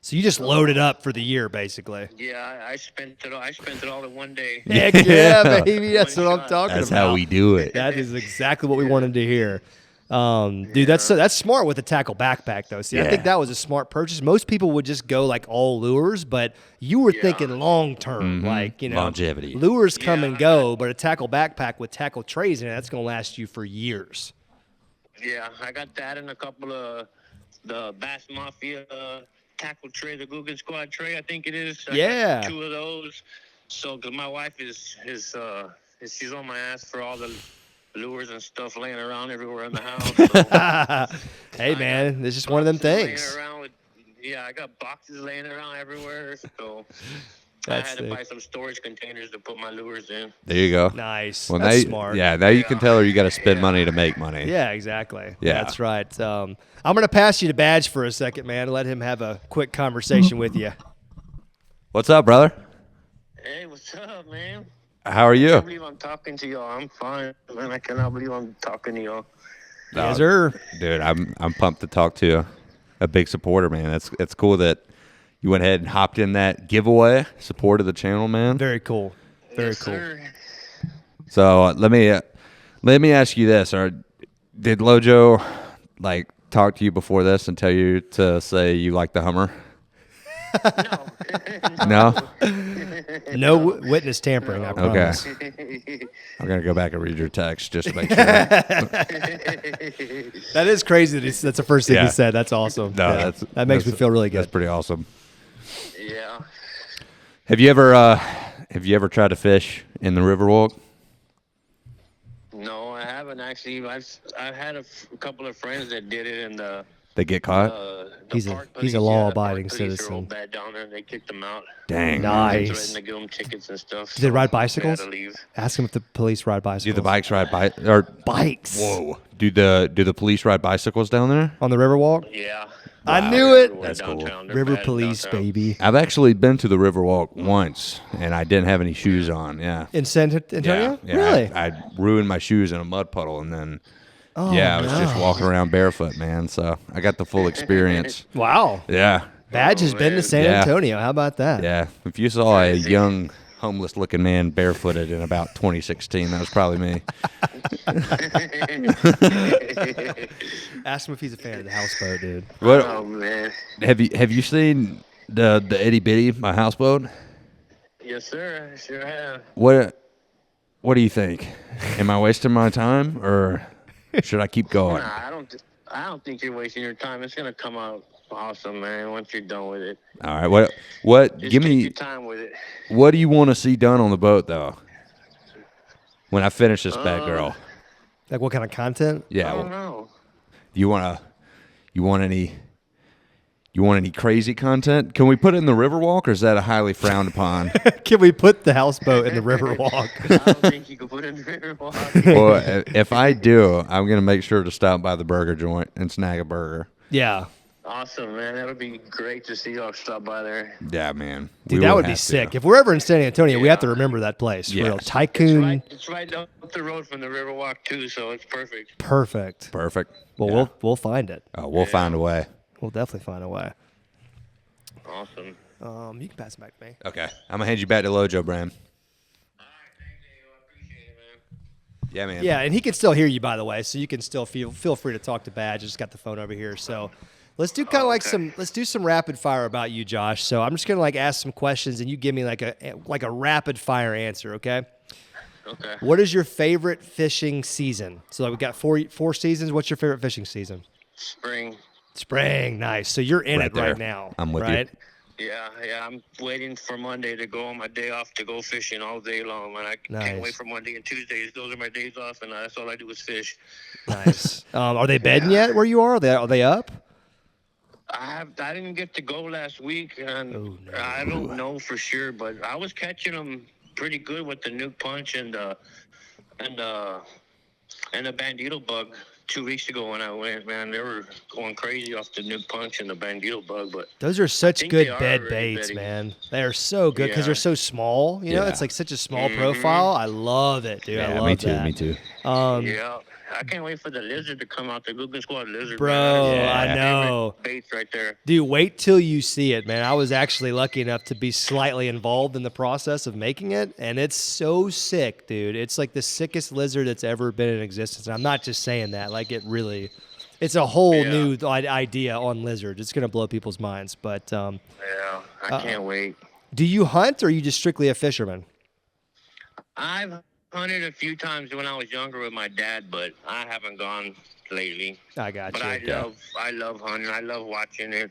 So you just loaded up for the year, basically. Yeah, I spent it all. I spent it all in one day. Heck yeah, baby. That's what I'm shot. talking That's about. how we do it. That is exactly what we wanted to hear. Dude, that's smart with the tackle backpack, though. See, I think that was a smart purchase. Most people would just go like all lures, but you were thinking long term, like, you know, Longevity. Lures come and go, but a tackle backpack with tackle trays in it, that's going to last you for years. Yeah, I got that and a couple of the Bass Mafia tackle tray, the Guggen Squad tray, I think it is. I got 2 of those. So, because my wife she's on my ass for all the lures and stuff laying around everywhere in the house. So Hey, man, it's just one of them things. I got boxes laying around everywhere. So I That's had to sick. buy some storage containers to put my lures in. There you go. Nice. Well, That's now, smart. Yeah, now you can tell her you got to spend money to make money. Yeah, exactly. Yeah. That's right. I'm going to pass you to Badge for a second, man. Let him have a quick conversation with you. What's up, brother? Hey, what's up, man? How are I you? can't believe I'm talking to y'all. I'm fine, man. I cannot believe I'm talking to y'all. Yes, sir. Dude, I'm pumped to talk to a big supporter, man. It's cool that you went ahead and hopped in that giveaway, supported the channel, man. Very cool. Very Yes, cool. sir. So let me ask you this: did Lojo like talk to you before this and tell you to say you like the Hummer? No. No witness tampering, I promise. I'm gonna go back and read your text just to make sure. That is crazy that's the first thing Yeah. he said. That's awesome. No, Yeah. that makes me feel really That's good. pretty awesome. Yeah. Have you ever tried to fish in the Riverwalk? No, I haven't actually. I've had a couple of friends that did it, and They get caught? the He's a- park he's a police, law-abiding the park police are citizen. real bad down there. They kicked them out. Dang. Nice. Threatened to give them tickets and stuff. Do they ride so bicycles? They had to leave. Ask him if the police ride Do bicycles. the bikes ride or Bikes. whoa? Do the police ride bicycles down there? On the Riverwalk? Yeah. I knew it. That's cool. River police, downtown. Baby. I've actually been to the Riverwalk once, and I didn't have any shoes on. Yeah. In San Antonio? Yeah. Really? I ruined my shoes in a mud puddle, and then I was just walking around barefoot, man. So I got the full experience. Wow. Yeah. Badge has been to San Antonio. How about that? Yeah. If you saw a young homeless-looking man barefooted in about 2016, that was probably me. Ask him if he's a fan of the houseboat, dude. What, oh man. Have you seen the itty bitty, my houseboat? Yes, sir. I sure have. What do you think? Am I wasting my time, or should I keep going? Nah, I don't think you're wasting your time. It's gonna come out awesome, man. Once you're done with it. All right. What? Just Give me your time with it. What do you want to see done on the boat, though? When I finish this bad girl. Like what kind of content? Yeah. I don't know. You want any crazy content? Can we put it in the Riverwalk, or is that a highly frowned upon? Can we put the houseboat in the Riverwalk? I don't think you can put it in the Riverwalk. Well, if I do, I'm gonna make sure to stop by the burger joint and snag a burger. Yeah. Awesome, man. That would be great to see y'all stop by there. Yeah, man. Dude, that would be sick. If we're ever in San Antonio, we have to remember that place. Yes. Real Tycoon. It's right up the road from the Riverwalk too, so it's perfect. Perfect. Well, we'll find it. Oh, we'll find a way. We'll definitely find a way. Awesome. You can pass it back to me. Okay, I'm gonna hand you back to Lojo, Bram. All right, thank you. I appreciate it, man. Yeah, man. Yeah, and he can still hear you, by the way, so you can still feel free to talk to Badge. I just got the phone over here, so let's do kind of let's do some rapid fire about you, Josh. So I'm just gonna ask some questions, and you give me like a rapid fire answer, okay? Okay. What is your favorite fishing season? So we got four seasons. What's your favorite fishing season? Spring, nice. So you're in Right it there. right now. I'm with right? you. Yeah. I'm waiting for Monday to go on my day off to go fishing all day long, man. I can't wait for Monday and Tuesdays. Those are my days off, and that's all I do is fish. Nice. Are they bedding yet where you are? Are they up? I didn't get to go last week, and I don't know for sure, but I was catching them pretty good with the nuke punch and the bandito bug 2 weeks ago when I went. Man, they were going crazy off the nuke punch and the bandito bug. But those are such good bed baits, man. They are so good because they're so small. You know, it's like such a small profile. I love it, dude. I love Me too. Yeah. I can't wait for the lizard to come out, the Googan Squad lizard. Bro, man. I know. Baits right there. Dude, wait till you see it, man. I was actually lucky enough to be slightly involved in the process of making it, and it's so sick, dude. It's like the sickest lizard that's ever been in existence. And I'm not just saying that. Like, it's a whole new idea on lizards. It's going to blow people's minds. But I can't wait. Do you hunt, or are you just strictly a fisherman? I've hunted a few times when I was younger with my dad, but I haven't gone lately. I got you. But I love hunting. I love watching it.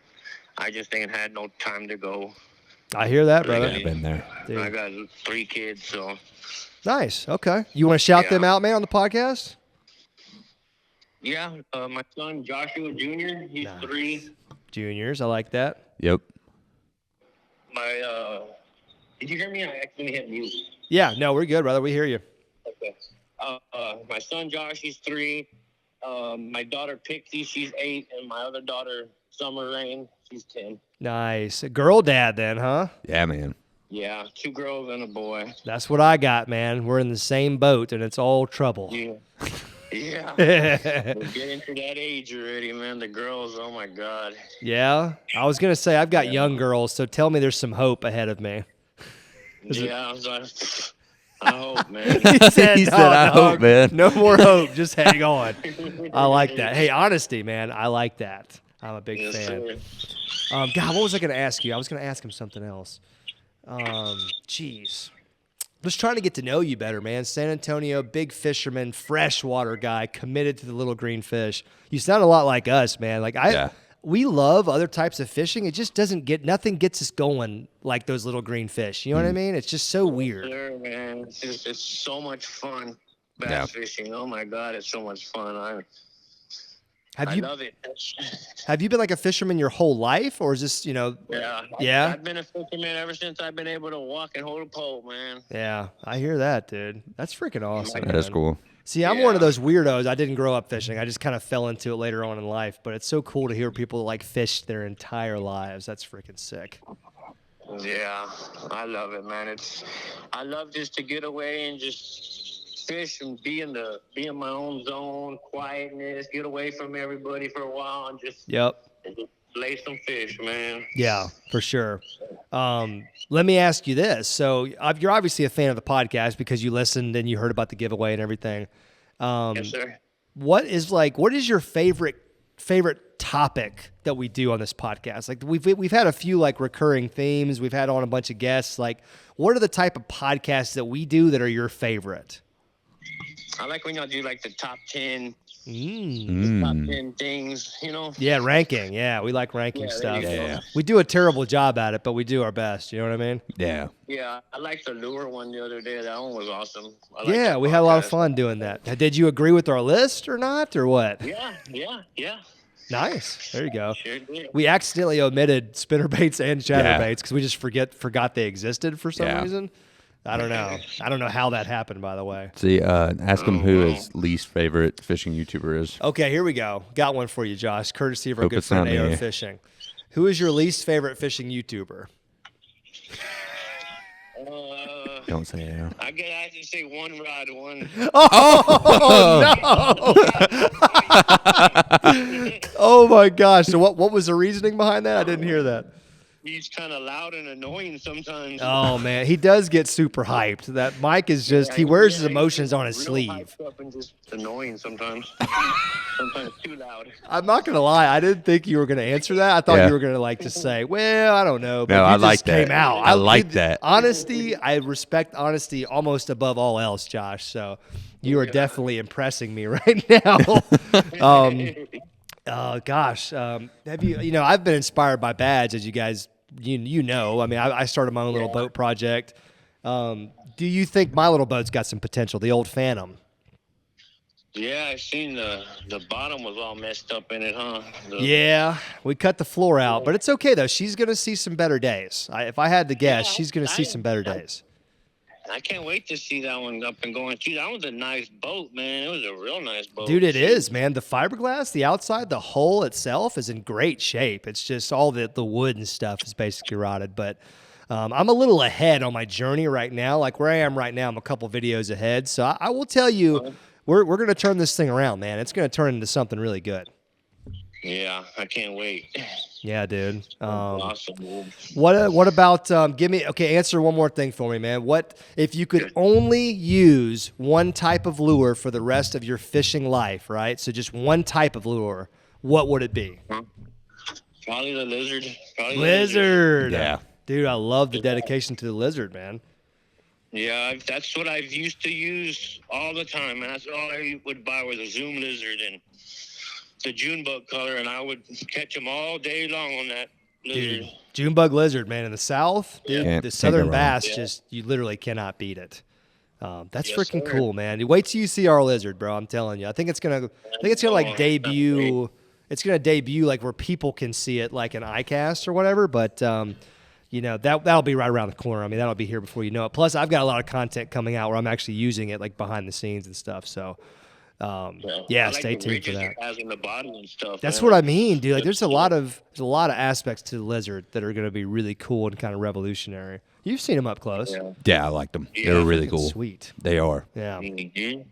I just ain't had no time to go. I hear that, brother. I've been there. Dude. I got 3 kids, so. Nice. Okay. You want to shout them out, man, on the podcast? Yeah. My son, Joshua Jr., he's 3. Juniors, I like that. Yep. Did you hear me? I accidentally hit mute. Yeah, no, we're good, brother. We hear you. Okay. My son Josh, he's 3. My daughter Pixie, she's 8, and my other daughter Summer Rain, she's 10. Nice. A girl dad then, huh? Yeah, man. Yeah, 2 girls and a boy. That's what I got, man. We're in the same boat, and it's all trouble. Yeah. Yeah. We're getting to that age already, man. The girls, oh my God. Yeah? I was going to say, I've got young girls, so tell me there's some hope ahead of me. Yeah, I hope, man. He said, I hope, man. No more hope. Just hang on. I like that. Hey, honesty, man. I like that. I'm a big fan. God, what was I going to ask you? I was going to ask him something else. Jeez. Just trying to get to know you better, man. San Antonio, big fisherman, freshwater guy, committed to the little green fish. You sound a lot like us, man. Like we love other types of fishing. It just nothing gets us going like those little green fish. You know what I mean? It's just so weird. Sure, man. It's so much fun. Bass fishing. Oh my God, it's so much fun. I love it. Have you been like a fisherman your whole life, or is this, Yeah. I've been a fisherman ever since I've been able to walk and hold a pole, man. Yeah, I hear that, dude. That's freaking awesome. That is cool. See, I'm one of those weirdos. I didn't grow up fishing. I just kind of fell into it later on in life. But it's so cool to hear people like fish their entire lives. That's freaking sick. Yeah, I love it, man. I love just to get away and just fish and be in my own zone, quietness, get away from everybody for a while, and just lay some fish, man. Yeah, for sure. Let me ask you this. So you're obviously a fan of the podcast because you listened and you heard about the giveaway and everything. Yes, sir. What is your favorite topic that we do on this podcast? Like we've had a few like recurring themes. We've had on a bunch of guests. Like, what are the type of podcasts that we do that are your favorite? I like when y'all do like the top 10. Top 10 things, Yeah, ranking. Yeah, we like ranking stuff. Yeah. We do a terrible job at it, but we do our best. You know what I mean? Yeah. Yeah, I liked the lure one the other day. That one was awesome. Yeah, we had a lot of fun doing that. Did you agree with our list or not, or what? Yeah. Nice. There you go. Sure did. We accidentally omitted spinnerbaits and chatterbaits because we just forgot they existed for some reason. I don't know. I don't know how that happened, by the way. See, ask him who his least favorite fishing YouTuber is. Okay, here we go. Got one for you, Josh, courtesy of our good friend AR Fishing. Who is your least favorite fishing YouTuber? Don't say AR. I have to say One Rod One. No! Oh my gosh! So what was the reasoning behind that? I didn't hear that. He's kind of loud and annoying sometimes. Oh man, he does get super hyped. That Mike is just—he wears his emotions on his sleeve. Up and just annoying sometimes. Sometimes too loud. I'm not gonna lie. I didn't think you were gonna answer that. I thought you were gonna like just say, "Well, I don't know." But no, I like that. Came out. I like that. Honesty. I respect honesty almost above all else, Josh. So you are definitely impressing me right now. Oh gosh, have you? You know, I've been inspired by Badge, as you guys, you know. I mean, I started my own little boat project. Do you think my little boat's got some potential? The old Phantom. Yeah, I seen the bottom was all messed up in it, huh? Yeah, we cut the floor out, but it's okay though. She's gonna see some better days. If I had to guess, she's gonna see some better days. I can't wait to see that one up and going. Gee, that was a nice boat, man. It was a real nice boat. Dude, it is, man. The fiberglass, the outside, the hull itself is in great shape. It's just all the wood and stuff is basically rotted. But I'm a little ahead on my journey right now. Like where I am right now, I'm a couple videos ahead. So I will tell you, we're going to turn this thing around, man. It's going to turn into something really good. Yeah, I can't wait. Yeah, dude. Awesome, dude. What about answer one more thing for me, man. What if you could only use one type of lure for the rest of your fishing life, right? So just one type of lure, what would it be? Probably the lizard. Lizard. Yeah. Dude, I love the dedication to the lizard, man. Yeah, that's what I've used to use all the time, and that's all I would buy was a Zoom lizard and the June bug color, and I would catch them all day long on that lizard. Dude, June bug lizard, man, in the south, dude, the southern bass, you literally cannot beat it. That's freaking cool, man. You wait till you see our lizard, bro. I'm telling you. I think it's gonna like debut. It's gonna debut like where people can see it, like an iCast or whatever. But you know, that'll be right around the corner. I mean, that'll be here before you know it. Plus, I've got a lot of content coming out where I'm actually using it like behind the scenes and stuff. So. Stay tuned for that. In the bottom and stuff, that's what I mean, dude. Like, there's a lot of aspects to the lizard that are going to be really cool and kind of revolutionary. You've seen them up close. Yeah, I like them. They're really cool. Sweet. They are. Yeah. Mm-hmm.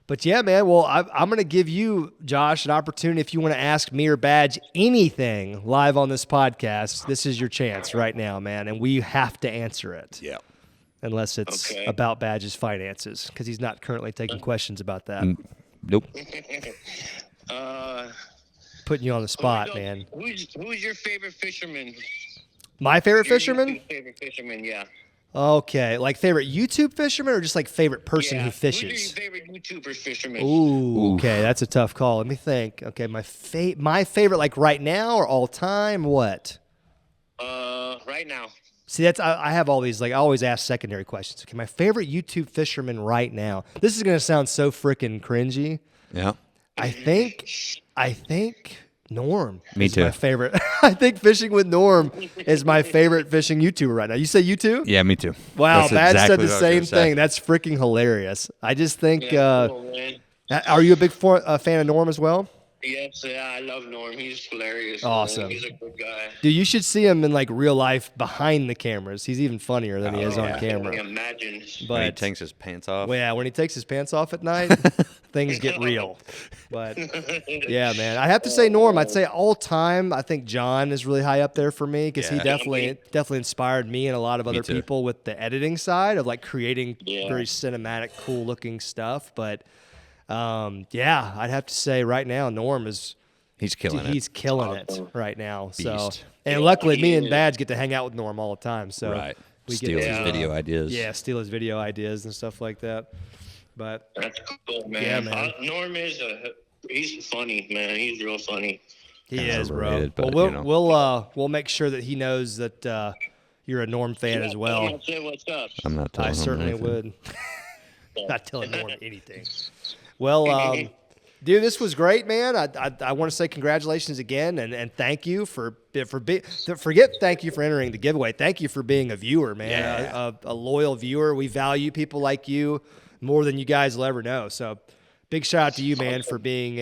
But yeah, man. Well, I'm going to give you, Josh, an opportunity if you want to ask me or Badge anything live on this podcast. This is your chance right now, man, and we have to answer it. Yeah. Unless it's about Badge's finances, because he's not currently taking questions about that. Nope. Putting you on the spot, man. Who's your favorite fisherman? My favorite fisherman? Favorite fisherman, yeah. Okay, like favorite YouTube fisherman or just like favorite person who fishes? Who's your favorite YouTuber fisherman? Ooh, okay, that's a tough call. Let me think. Okay, my favorite, like right now or all time? What? Right now. See, I have all these, like, I always ask secondary questions. Okay, my favorite YouTube fisherman right now. This is gonna sound so freaking cringy. Yeah. I think Norm. Me too. My favorite. I think fishing with Norm is my favorite fishing YouTuber right now. You say you too? Yeah, me too. Wow, That's Bad exactly said the what I was same gonna say. thing. That's freaking hilarious. I just think. Cool, man. Are you a big fan of Norm as well? Yes, yeah, I love Norm. He's hilarious. Awesome. Man. He's a good guy. Dude, you should see him in like real life behind the cameras. He's even funnier than he is on camera. I can imagine. But When he takes his pants off. well, yeah, when he takes his pants off at night, things get real. But yeah, man, I have to say Norm. I'd say all time. I think John is really high up there for me because he Yeah. definitely inspired me and a lot of other too. people with the editing side of like creating Yeah. very cinematic, cool looking stuff. But yeah, I'd have to say right now Norm is. He's killing it. He's killing it right now. So, Beast. and luckily, me and Badge get to hang out with Norm all the time. So, Right. we Steal get his to, video ideas. Yeah, steal his video ideas and stuff like that. But That's cool, man. Yeah, man. Norm is he's funny, man. He's real funny. he Kinda is, bro. overrated, Well, but, we'll make sure that he knows that you're a Norm fan as well. I'll say what's up. I'm not telling I him certainly anything. would. Not telling Norm anything. Well, dude, this was great, man. I want to say congratulations again and thank you thank you for entering the giveaway. Thank you for being a viewer, man. Yeah. A loyal viewer. We value people like you more than you guys will ever know. So big shout out to you, man, for being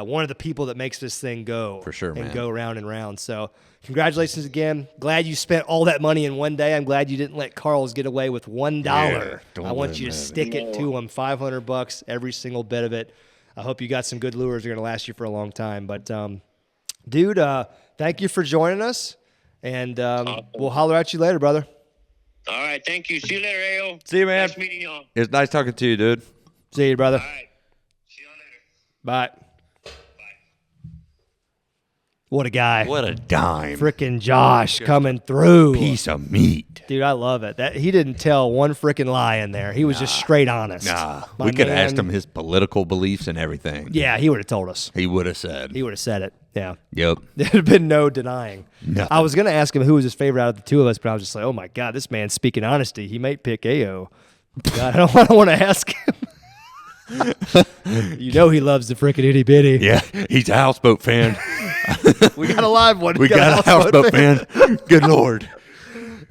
one of the people that makes this thing go. For sure, and man. go round and round. So congratulations again. Glad you spent all that money in one day. I'm glad you didn't let Carl's get away with $1. don't I want let you to him have it. stick it to him, $500, every single bit of it. I hope you got some good lures that are going to last you for a long time. But, dude, thank you for joining us. And we'll holler at you later, brother. All right, thank you. See you later, Ayo. See you, man. Nice meeting y'all. It's nice talking to you, dude. See you, brother. All right. See y'all later. Bye. What a guy. What a dime. Frickin' Josh coming through. Piece of meat. Dude, I love it. That he didn't tell one frickin' lie in there. He was just straight honest. Nah. My We could have man- asked him his political beliefs and everything. Yeah, he would have told us. He would have said. He would have said it. Yeah. Yep. There'd have been no denying. Nothing. I was going to ask him who was his favorite out of the two of us, but I was just like, oh my God, this man's speaking honesty. He might pick Ayo. God, I don't want to ask him. You know he loves the frickin' itty bitty. Yeah. He's a houseboat fan. We got a live one. We got a houseboat fan. Good Lord.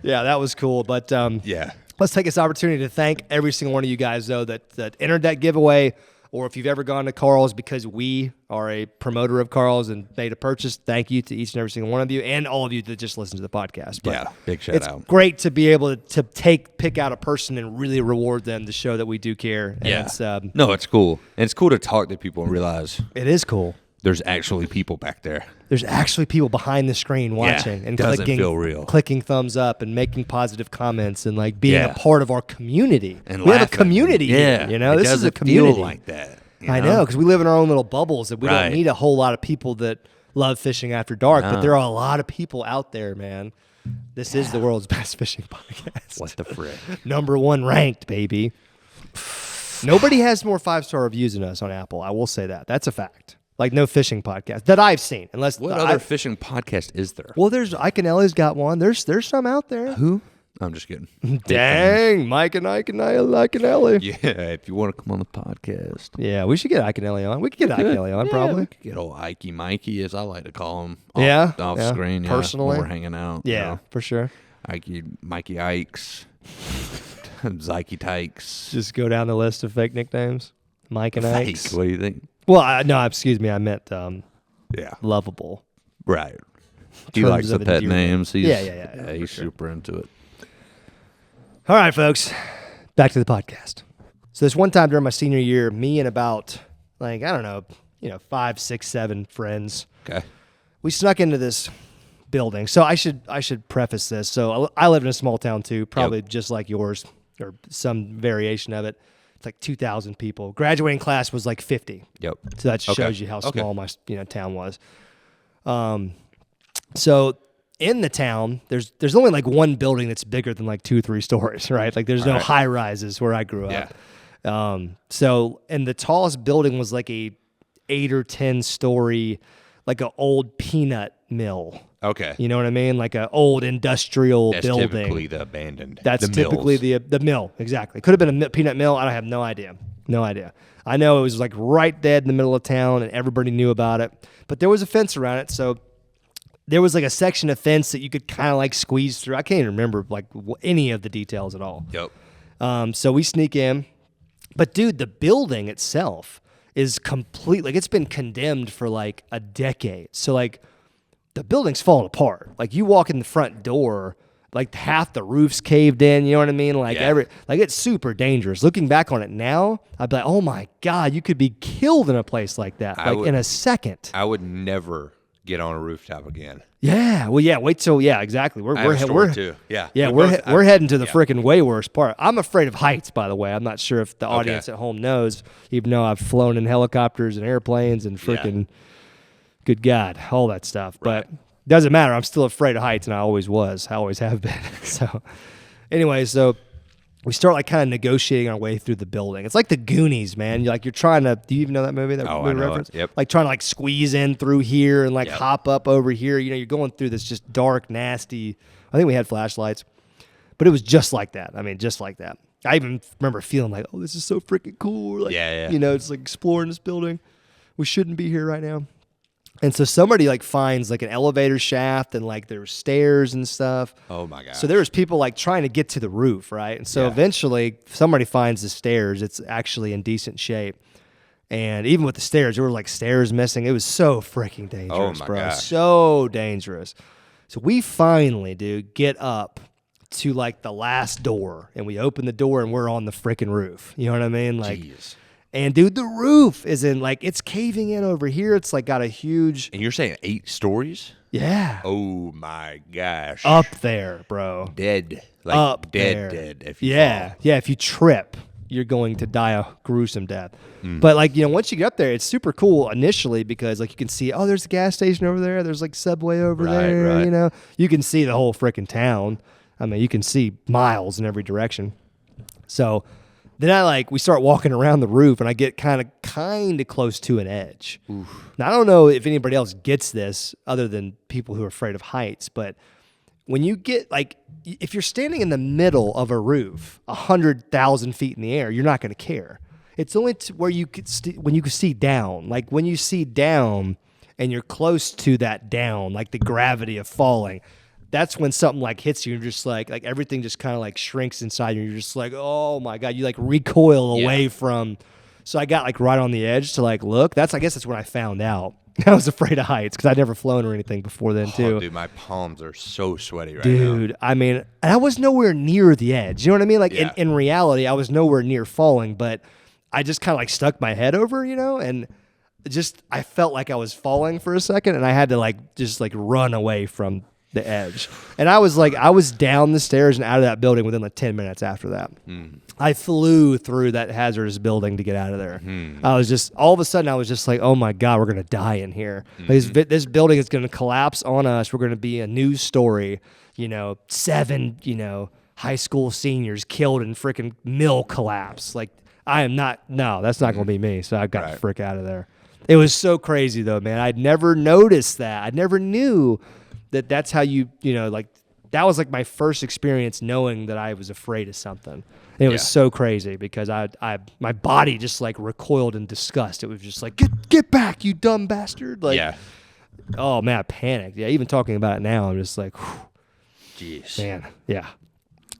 Yeah, that was cool. But Yeah. let's take this opportunity to thank every single one of you guys, though, that entered that giveaway. Or if you've ever gone to Carl's because we are a promoter of Carl's and made a purchase, thank you to each and every single one of you and all of you that just listen to the podcast. But Yeah. Big shout it's out. great to be able to pick out a person and really reward them to show that we do care. And Yeah. it's, No, it's cool. And it's cool to talk to people and realize it is cool. there's actually people back there. There's actually people behind the screen watching and doesn't clicking, feel real. clicking thumbs up and making positive comments and like being Yeah. a part of our community. And we have a laughing. community Yeah. here, you know? It This is a doesn't community. feel like that. you I know, because we live in our own little bubbles and we Right. don't need a whole lot of people that love fishing after dark, but No. there are a lot of people out there, man. This is the world's best fishing podcast. What the frick? #1 ranked, baby. Nobody has more 5-star reviews than us on Apple. I will say that. That's a fact. Like no fishing podcast that I've seen. Unless What other fishing podcast is there? well, there's Ike and Ellie's got one. There's some out there. Who? I'm just kidding. Dang, Mike and Ike and Ellie. Yeah, if you want to come on the podcast. Yeah, we should get Ike and Ellie on. We could get Ike and Ellie on, probably. We could get old Ikey Mikey, as I like to call him. Yeah, Off yeah. screen, yeah, Personally? when we're hanging out. Yeah, you know. for sure. Ikey, Mikey Ikes, Zykey Tykes. Just go down the list of fake nicknames. Mike and Fake. Ike's. What do you think? Well, no, excuse me. I meant Yeah, lovable. right. He Terms likes the of pet endearment. names. He's, Yeah, for he's sure. super into it. All right, folks, back to the podcast. So this one time during my senior year, me and about, like, I don't know, 5, 6, 7 friends, Okay. we snuck into this building. So I should preface this. So I live in a small town too, probably just like yours or some variation of it. It's like 2,000 people. Graduating class was like 50. Yep. So that Okay. shows you how Okay. small my town was. So in the town, there's only like one building that's bigger than like 2-3 stories, right? Like there's no Right. high rises where I grew up. So and the tallest building was like a 8 or 10 story, like an old peanut mill. Okay. You know what I mean? Like an old industrial That's building. typically the abandoned. That's the typically mills. the mill, exactly. Could have been a peanut mill. I have no idea. No idea. I know it was like right dead in the middle of town and everybody knew about it. But there was a fence around it, so there was like a section of fence that you could kind of like squeeze through. I can't even remember like any of the details at all. Yep. So we sneak in. But dude, the building itself is complete. Like it's been condemned for like a decade. So like the building's falling apart. Like you walk in the front door, like half the roof's caved in. You know what I mean? Like it's super dangerous. Looking back on it now, I'd be like, oh my God, you could be killed in a place like that, in a second. I would never get on a rooftop again. Yeah. Well, yeah. Wait till exactly. We're too. Yeah. We're heading to the freaking way worse part. I'm afraid of heights, by the way. I'm not sure if the audience at home knows, even though I've flown in helicopters and airplanes and freaking, good God, all that stuff. Right. But doesn't matter. I'm still afraid of heights, and I always was. I always have been. So, anyway, we start like kind of negotiating our way through the building. It's like the Goonies, man. You're trying to. Do you even know that movie? I know reference? It. Yep. Like trying to like squeeze in through here and like hop up over here. You know, you're going through this just dark, nasty. I think we had flashlights, but it was just like that. I mean, just like that. I even remember feeling like, oh, this is so freaking cool. We're like, you know, it's like exploring this building. We shouldn't be here right now. And so somebody like finds like an elevator shaft and like there were stairs and stuff. Oh my gosh. So there was people like trying to get to the roof, right? And so eventually somebody finds the stairs. It's actually in decent shape. And even with the stairs, there were like stairs missing. It was so freaking dangerous, bro. Gosh. So dangerous. So we finally, dude, get up to like the last door and we open the door and we're on the freaking roof. You know what I mean? Like, jeez. And dude, the roof is in like, it's caving in over here. It's like got a huge. And you're saying 8 stories? Yeah. Oh my gosh. Up there, bro. Dead. Like up dead, there. dead. If you fall. Yeah. If you trip, you're going to die a gruesome death. But like, you know, once you get up there, it's super cool initially because like you can see, oh, there's a gas station over there. There's like Subway over there. Right. You know, you can see the whole freaking town. I mean, you can see miles in every direction. So then we start walking around the roof and I get kind of close to an edge. Oof. Now, I don't know if anybody else gets this other than people who are afraid of heights, but when you get like, if you're standing in the middle of a roof, 100,000 feet in the air, you're not going to care. It's only where you could when you can see down. Like when you see down and you're close to that down, like the gravity of falling, that's when something like hits you and you're just like everything just kind of like shrinks inside you. You're just like, oh my God, you like recoil away from. So I got like right on the edge to like look. I guess that's when I found out. I was afraid of heights because I'd never flown or anything before then too. Dude, my palms are so sweaty right now. Dude, I mean, and I was nowhere near the edge. You know what I mean? Like in reality, I was nowhere near falling, but I just kind of like stuck my head over, you know, and just I felt like I was falling for a second and I had to like just like run away from the edge. And I was down the stairs and out of that building within like 10 minutes after that. I flew through that hazardous building to get out of there. I was just, all of a sudden I was just like, oh my God, we're going to die in here. This building is going to collapse on us. We're going to be a news story, 7, high school seniors killed in freaking mill collapse. Like that's not going to be me. So I got the frick out of there. It was so crazy though, man. I'd never noticed that. I never knew that's how that was like my first experience knowing that I was afraid of something. And it was so crazy because my body just like recoiled in disgust. It was just like, get back, you dumb bastard. Like, oh man, I panicked. Yeah. Even talking about it now, I'm just like, whew, jeez, man. Yeah.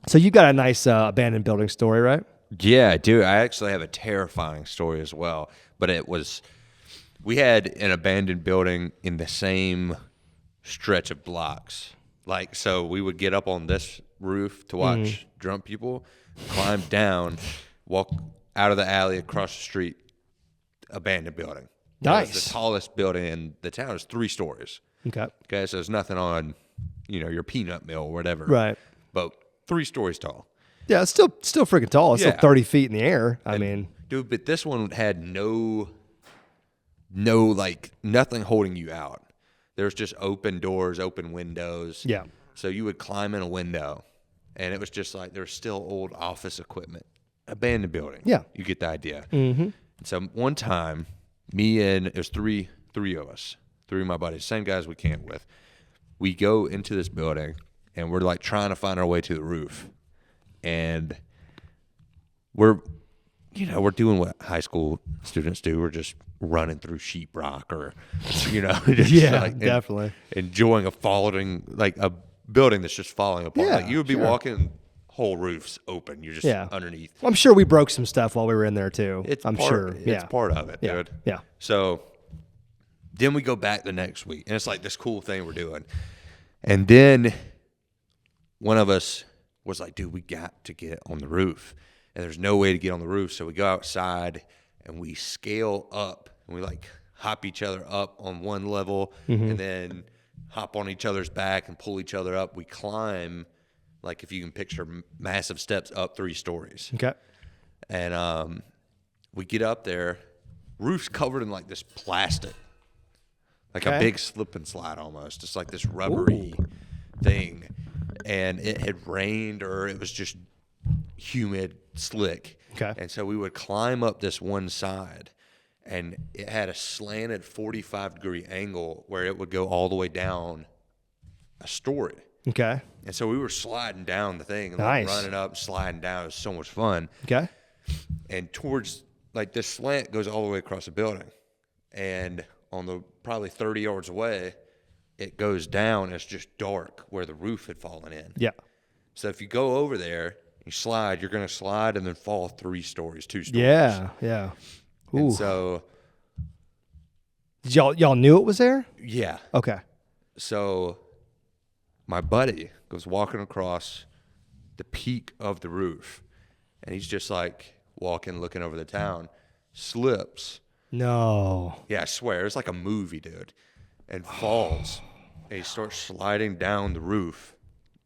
So you got a nice abandoned building story, right? Yeah, dude. I actually have a terrifying story as well, but we had an abandoned building in the same stretch of blocks. Like, so we would get up on this roof to watch drunk people, climb down, walk out of the alley across the street, abandoned building. Nice. The tallest building in the town is 3 stories. Okay. So there's nothing on, your peanut mill or whatever. Right. But 3 stories tall. Yeah, it's still freaking tall. It's still 30 feet in the air. I mean. Dude, but this one had no, like, nothing holding you out. There's just open doors, open windows. Yeah. So you would climb in a window, and it was just like there's still old office equipment. Abandoned building. Yeah. You get the idea. Mm-hmm. So one time, me and it was three of us, 3 of my buddies, same guys we camped with. We go into this building, and we're like trying to find our way to the roof. And we're we're doing what high school students do. We're just running through sheetrock or, just definitely enjoying a building that's just falling apart. Yeah, like you would be walking, whole roofs open. You're just underneath. Well, I'm sure we broke some stuff while we were in there too. It's part of it, dude. Yeah. So then we go back the next week, and it's like this cool thing we're doing. And then one of us was like, dude, we got to get on the roof. And there's no way to get on the roof. So we go outside and we scale up and we like hop each other up on one level and then hop on each other's back and pull each other up. We climb, like if you can picture massive steps up 3 stories. Okay. And we get up there, roof's covered in like this plastic, like a big slip and slide almost. It's like this rubbery thing. And it had rained or it was just humid, slick. Okay. And so we would climb up this one side, and it had a slanted 45-degree angle where it would go all the way down a story. Okay. And so we were sliding down the thing and Nice. running up, sliding down. It was so much fun. Okay. And towards, like, this slant goes all the way across the building. And on the probably 30 yards away, it goes down. It's just dark where the roof had fallen in. Yeah. So if you go over there, you slide, you're going to slide and then fall 2 stories. Yeah. Yeah. Ooh. And so, Did y'all knew it was there? yeah. Okay. So my buddy goes walking across the peak of the roof, and he's just like walking, looking over the town, slips. No. Yeah, I swear. It's like a movie, dude. And falls. And he starts sliding down the roof.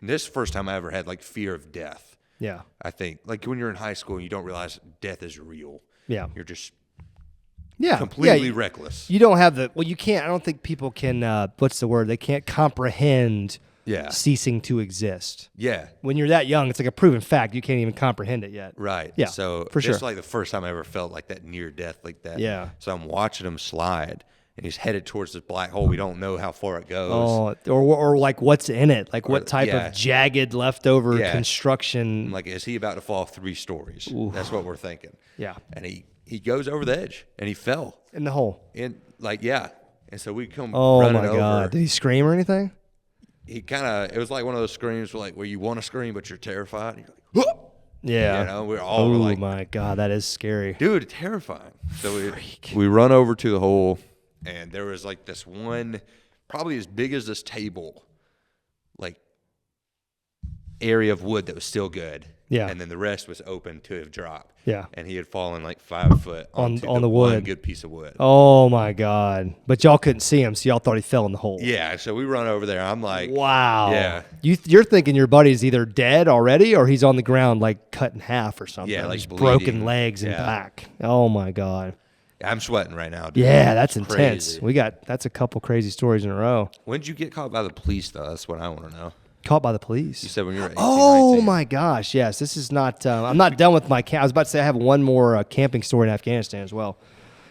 And this is the first time I ever had like fear of death. Yeah. I think. Like when you're in high school and you don't realize death is real. Yeah. You're just Yeah. completely reckless. You don't have you can't, I don't think people can, what's the word? They can't comprehend ceasing to exist. Yeah. When you're that young, it's like a proven fact. You can't even comprehend it yet. Right. Yeah. So for sure. It's like the first time I ever felt like that near death like that. Yeah. So I'm watching him slide, and he's headed towards this black hole. We don't know how far it goes. Oh, or like what's in it? Like what type of jagged leftover construction? Like, is he about to fall 3 stories? Ooh. That's what we're thinking. Yeah. And he goes over the edge, and he fell. In the hole. And And so we come running over. Oh, my God. Did he scream or anything? He it was like one of those screams where you want to scream, but you're terrified. And you're like, yeah. We're all like, oh, my God. That is scary. Dude, terrifying. So we run over to the hole, and there was like this one, probably as big as this table, like area of wood that was still good. Yeah. And then the rest was open to have dropped. Yeah. And he had fallen like 5 foot on the wood. One good piece of wood. Oh my God. But y'all couldn't see him, so y'all thought he fell in the hole. Yeah. So we run over there. I'm like, wow. Yeah. You're thinking your buddy's either dead already or he's on the ground like cut in half or something. Yeah, like just bleeding. broken legs and back. Oh my God. I'm sweating right now, dude. Yeah, that's intense. Crazy. That's a couple crazy stories in a row. When did you get caught by the police, though? That's what I want to know. Caught by the police. You said when you were 18, Oh 19. my gosh, yes. This is not, I'm not done with my I was about to say I have one more camping story in Afghanistan as well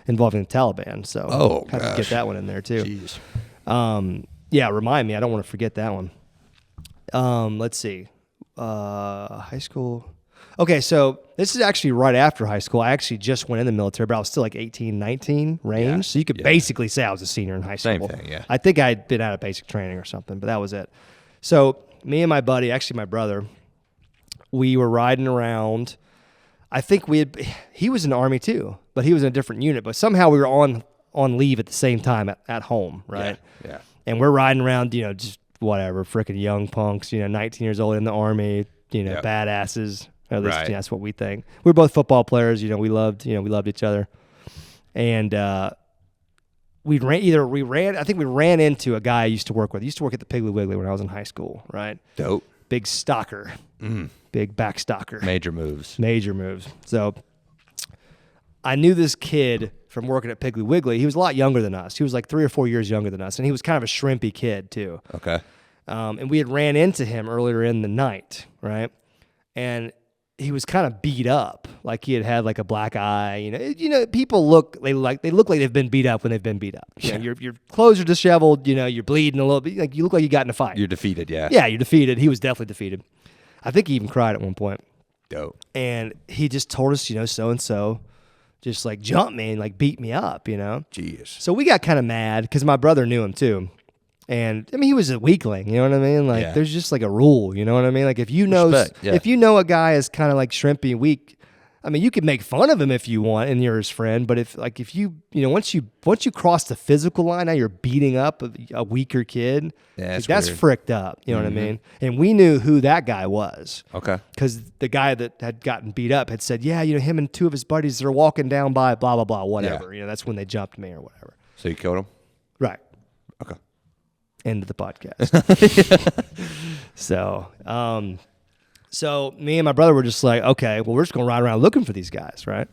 involving the Taliban. So have to get that one in there too. Jeez. Yeah, remind me. I don't want to forget that one. Let's see. High school. Okay, so this is actually right after high school. I actually just went in the military, but I was still like 18, 19 range. Yeah, so you could basically say I was a senior in high school. Same thing, yeah. I think I'd been out of basic training or something, but that was it. So me and my buddy, actually my brother, we were riding around. I think he was in the Army too, but he was in a different unit. But somehow we were on leave at the same time at home, right? Yeah. And we're riding around, just whatever, freaking young punks, 19 years old in the Army, badasses. Or at least that's what we think. We were both football players, we loved each other. And we ran into a guy I used to work with. I used to work at the Piggly Wiggly when I was in high school, right? Dope. Big stalker. Big back stalker. Major moves. So I knew this kid from working at Piggly Wiggly. He was a lot younger than us. He was like 3 or 4 years younger than us, and he was kind of a shrimpy kid too. Okay. And we had ran into him earlier in the night, right? And he was kind of beat up, like he had like a black eye. People look like they've been beat up when they've been beat up. Your clothes are disheveled. You're bleeding a little bit. Like you look like you got in a fight. You're defeated, yeah. Yeah, you're defeated. He was definitely defeated. I think he even cried at one point. Dope. And he just told us, so-and-so just like jumped me and like beat me up, Jeez. So we got kind of mad because my brother knew him too. And I mean, he was a weakling, you know what I mean? Like there's just like a rule, you know what I mean? Like if you know, if you know a guy is kind of like shrimpy, weak, I mean, you could make fun of him if you want and you're his friend, but if you once you cross the physical line, now you're beating up a weaker kid. Yeah, that's fricked up. You know what I mean? And we knew who that guy was. Okay. Because the guy that had gotten beat up had said, him and two of his buddies, they're walking down by blah, blah, blah, whatever. Yeah. That's when they jumped me or whatever. So you killed him? Right. Okay. End of the podcast. So me and my brother were just like, okay, well, we're just going to ride around looking for these guys, right?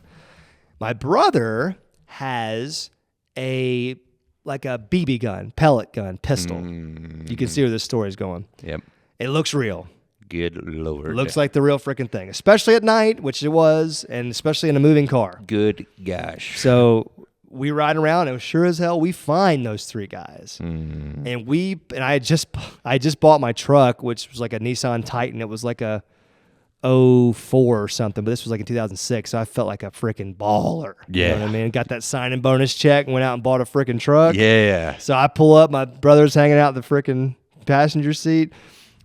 My brother has a BB gun, pellet gun, pistol. You can see where this story is going. Yep. It looks real. Good Lord. It looks like the real freaking thing, especially at night, which it was, and especially in a moving car. Good gosh. So we ride around, and sure as hell, we find those three guys. And I just bought my truck, which was like a Nissan Titan. It was like a 04 or something, but this was like in 2006. So I felt like a freaking baller. Yeah. You know what I mean? Got that signing bonus check and went out and bought a freaking truck. Yeah. So I pull up, my brother's hanging out in the freaking passenger seat.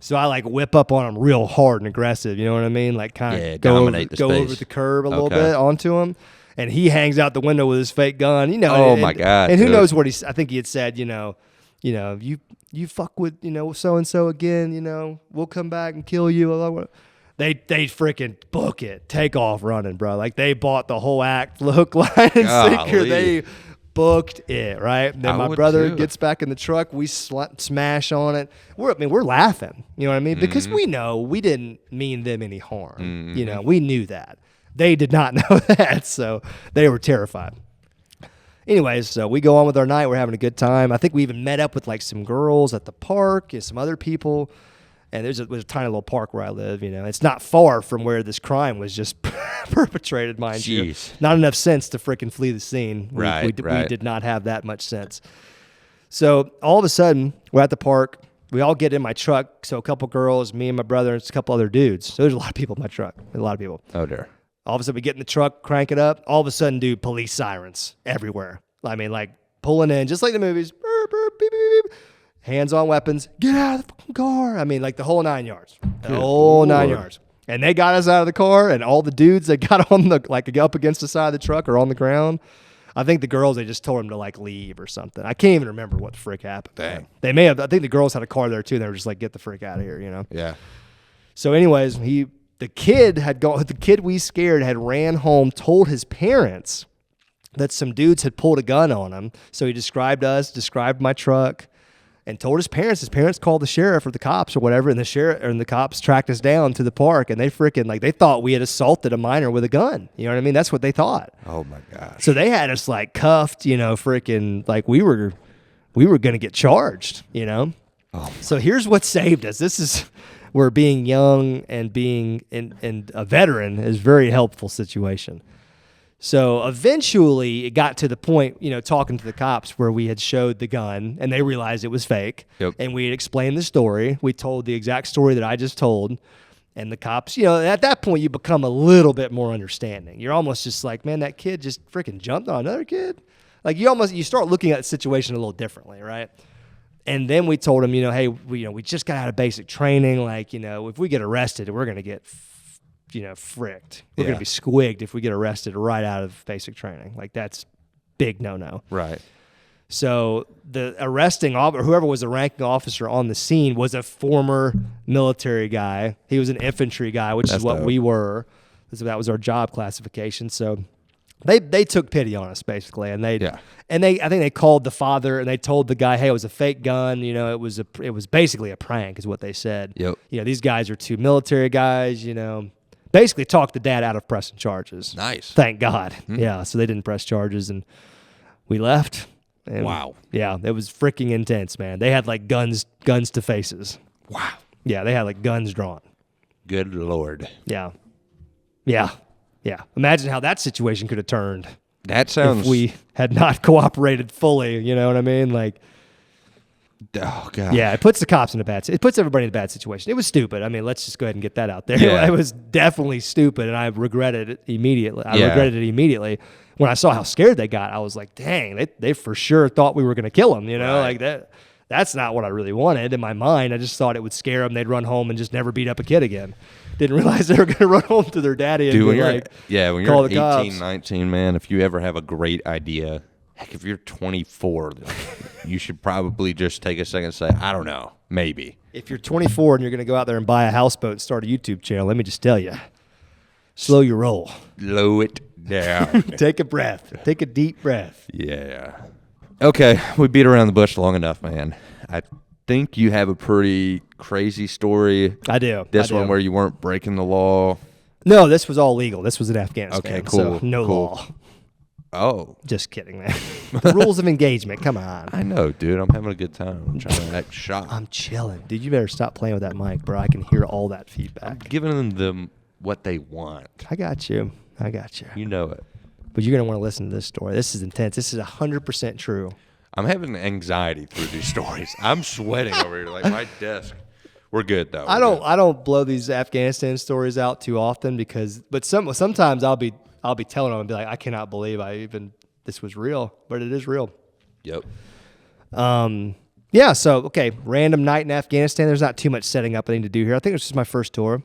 So I like whip up on him real hard and aggressive. You know what I mean? Like kind of go over the curb a little bit onto him. And he hangs out the window with his fake gun, my God! And who knows what I think he had said, you fuck with so and so again, we'll come back and kill you. They freaking book it, take off running, bro. Like they bought the whole act, hook, line, and sinker. They booked it, right? And then my brother gets back in the truck. We smash on it. We're laughing, you know what I mean? Because we know we didn't mean them any harm. We knew that. They did not know that, so they were terrified. Anyways, so we go on with our night. We're having a good time. I think we even met up with like some girls at the park and some other people. And there's a tiny little park where I live. It's not far from where this crime was just perpetrated, mind you. Not enough sense to freaking flee the scene. We did not have that much sense. So all of a sudden, we're at the park. We all get in my truck. So a couple girls, me and my brother, and a couple other dudes. So there's a lot of people in my truck. A lot of people. Oh, dear. All of a sudden, we get in the truck, crank it up. All of a sudden, dude, police sirens everywhere. I mean, like pulling in, just like the movies. Burp, burp, beep, beep, beep. Hands on weapons. Get out of the fucking car. I mean, like the whole 9 yards. The whole 9 yards. And they got us out of the car, and all the dudes that got on up against the side of the truck or on the ground. I think the girls, they just told them to like leave or something. I can't even remember what the frick happened. Dang. They may have. I think the girls had a car there too. They were just like, get the frick out of here, Yeah. So, anyways, the kid we scared had ran home, told his parents that some dudes had pulled a gun on him. So he described my truck, and told his parents. His parents called the sheriff or the cops or whatever, and the cops tracked us down to the park, and they freaking they thought we had assaulted a minor with a gun. You know what I mean? That's what they thought. Oh my gosh. So they had us like cuffed, freaking like we were gonna get charged, Oh. So here's what saved us. This is where being young and being and a veteran is a very helpful situation. So eventually it got to the point, talking to the cops where we had showed the gun and they realized it was fake. Yep. And we had explained the story. We told the exact story that I just told. And the cops, at that point you become a little bit more understanding. You're almost just like, man, that kid just freaking jumped on another kid. Like you start looking at the situation a little differently, right? And then we told him, hey, we just got out of basic training. Like, if we get arrested, we're going to get fricked. We're going to be squigged if we get arrested right out of basic training. Like that's big no-no. Right. So the arresting officer, whoever was the ranking officer on the scene, was a former military guy. He was an infantry guy, which is what we were. So that was our job classification. So they took pity on us basically, and I think they called the father and they told the guy, hey, it was a fake gun. It was basically a prank, is what they said. Yep. These guys are two military guys. Basically talked the dad out of pressing charges. Nice. Thank God. Mm-hmm. Yeah. So they didn't press charges, and we left. And wow. Yeah, it was freaking intense, man. They had like guns to faces. Wow. Yeah, they had like guns drawn. Good Lord. Yeah. Yeah. Yeah. Imagine how that situation could have turned. That sounds... If we had not cooperated fully, you know what I mean? Like, Oh god. Yeah, it puts the cops in a bad. It puts everybody in a bad situation. It was stupid. I mean, let's just go ahead and get that out there. Yeah. It was definitely stupid, and I regretted it immediately. Regretted it immediately when I saw how scared they got. I was like, dang, they for sure thought we were going to kill them. You know, like that. That's not what I really wanted in my mind. I just thought it would scare them. They'd run home and just never beat up a kid again. Didn't realize they were going to run home to their daddy and be like, when call you're the cops. 18, 19, man, if you ever have a great idea, heck, if you're 24, you should probably just take a second and say, I don't know, maybe. If you're 24 and you're going to go out there and buy a houseboat and start a YouTube channel, let me just tell you, slow your roll. Slow it down. Take a breath. Take a deep breath. Yeah. Okay, we beat around the bush long enough, man. I think you have a pretty crazy story. I do. This one where you weren't breaking the law. No, this was all legal. This was in Afghanistan. Okay, cool. So no law. Oh. Just kidding, man. The rules of engagement. Come on. I know, dude. I'm having a good time. I'm trying to act shocked. I'm chilling. Dude, you better stop playing with that mic, bro. I can hear all that feedback. I'm giving them what they want. I got you. You know it. But you're going to want to listen to this story. This is intense. This is 100% true. I'm having anxiety through these stories. I'm sweating over here. Like my desk. We're good though. I don't blow these Afghanistan stories out too often but sometimes I'll be telling them and be like, I cannot believe this was real, but it is real. Yep. Yeah. So okay, random night in Afghanistan. There's not too much setting up I need to do here. I think it was just my first tour.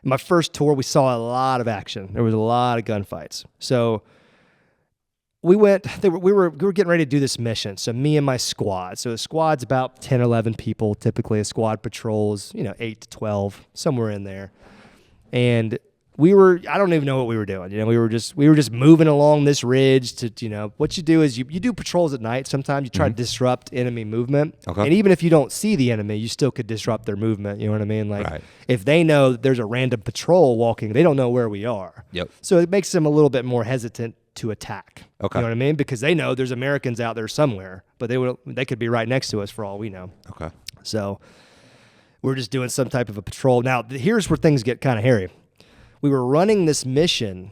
My first tour, we saw a lot of action. There was a lot of gunfights. So we were getting ready to do this mission. So me and my squad. So the squad's about 10, 11 people. Typically a squad patrol is, 8 to 12, somewhere in there. And I don't even know what we were doing. We were just moving along this ridge to, what you do is you do patrols at night. Sometimes you try to disrupt enemy movement. Okay. And even if you don't see the enemy, you still could disrupt their movement. You know what I mean? Like right. If they know that there's a random patrol walking, they don't know where we are. Yep. So it makes them a little bit more hesitant to attack. Okay. You know what I mean? Because they know there's Americans out there somewhere, but they could be right next to us for all we know. Okay. So we're just doing some type of a patrol. Now, here's where things get kind of hairy. We were running this mission,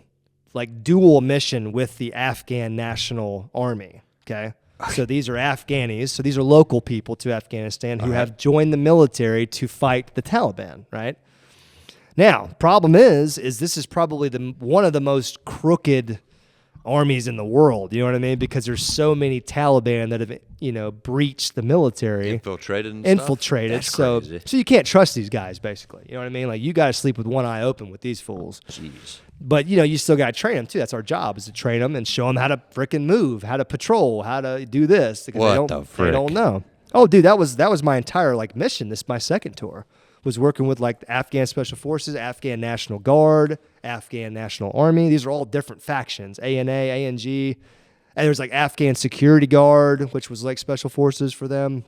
like dual mission with the Afghan National Army, okay? So these are Afghanis. So these are local people to Afghanistan who have joined the military to fight the Taliban, right? Now, problem is this is probably one of the most crooked armies in the world. You know what I mean? Because there's so many Taliban that have, breached the military. Infiltrated. That's so crazy. So you can't trust these guys, basically. You know what I mean? Like, you got to sleep with one eye open with these fools. Jeez. But, you still got to train them, too. That's our job, is to train them and show them how to frickin' move, how to patrol, how to do this. Because they don't know. Oh, dude, that was my entire, mission. This is my second tour. Was working with Afghan Special Forces, Afghan National Guard, Afghan National Army. These are all different factions, ANA, ANG. And there was Afghan Security Guard, which was Special Forces for them.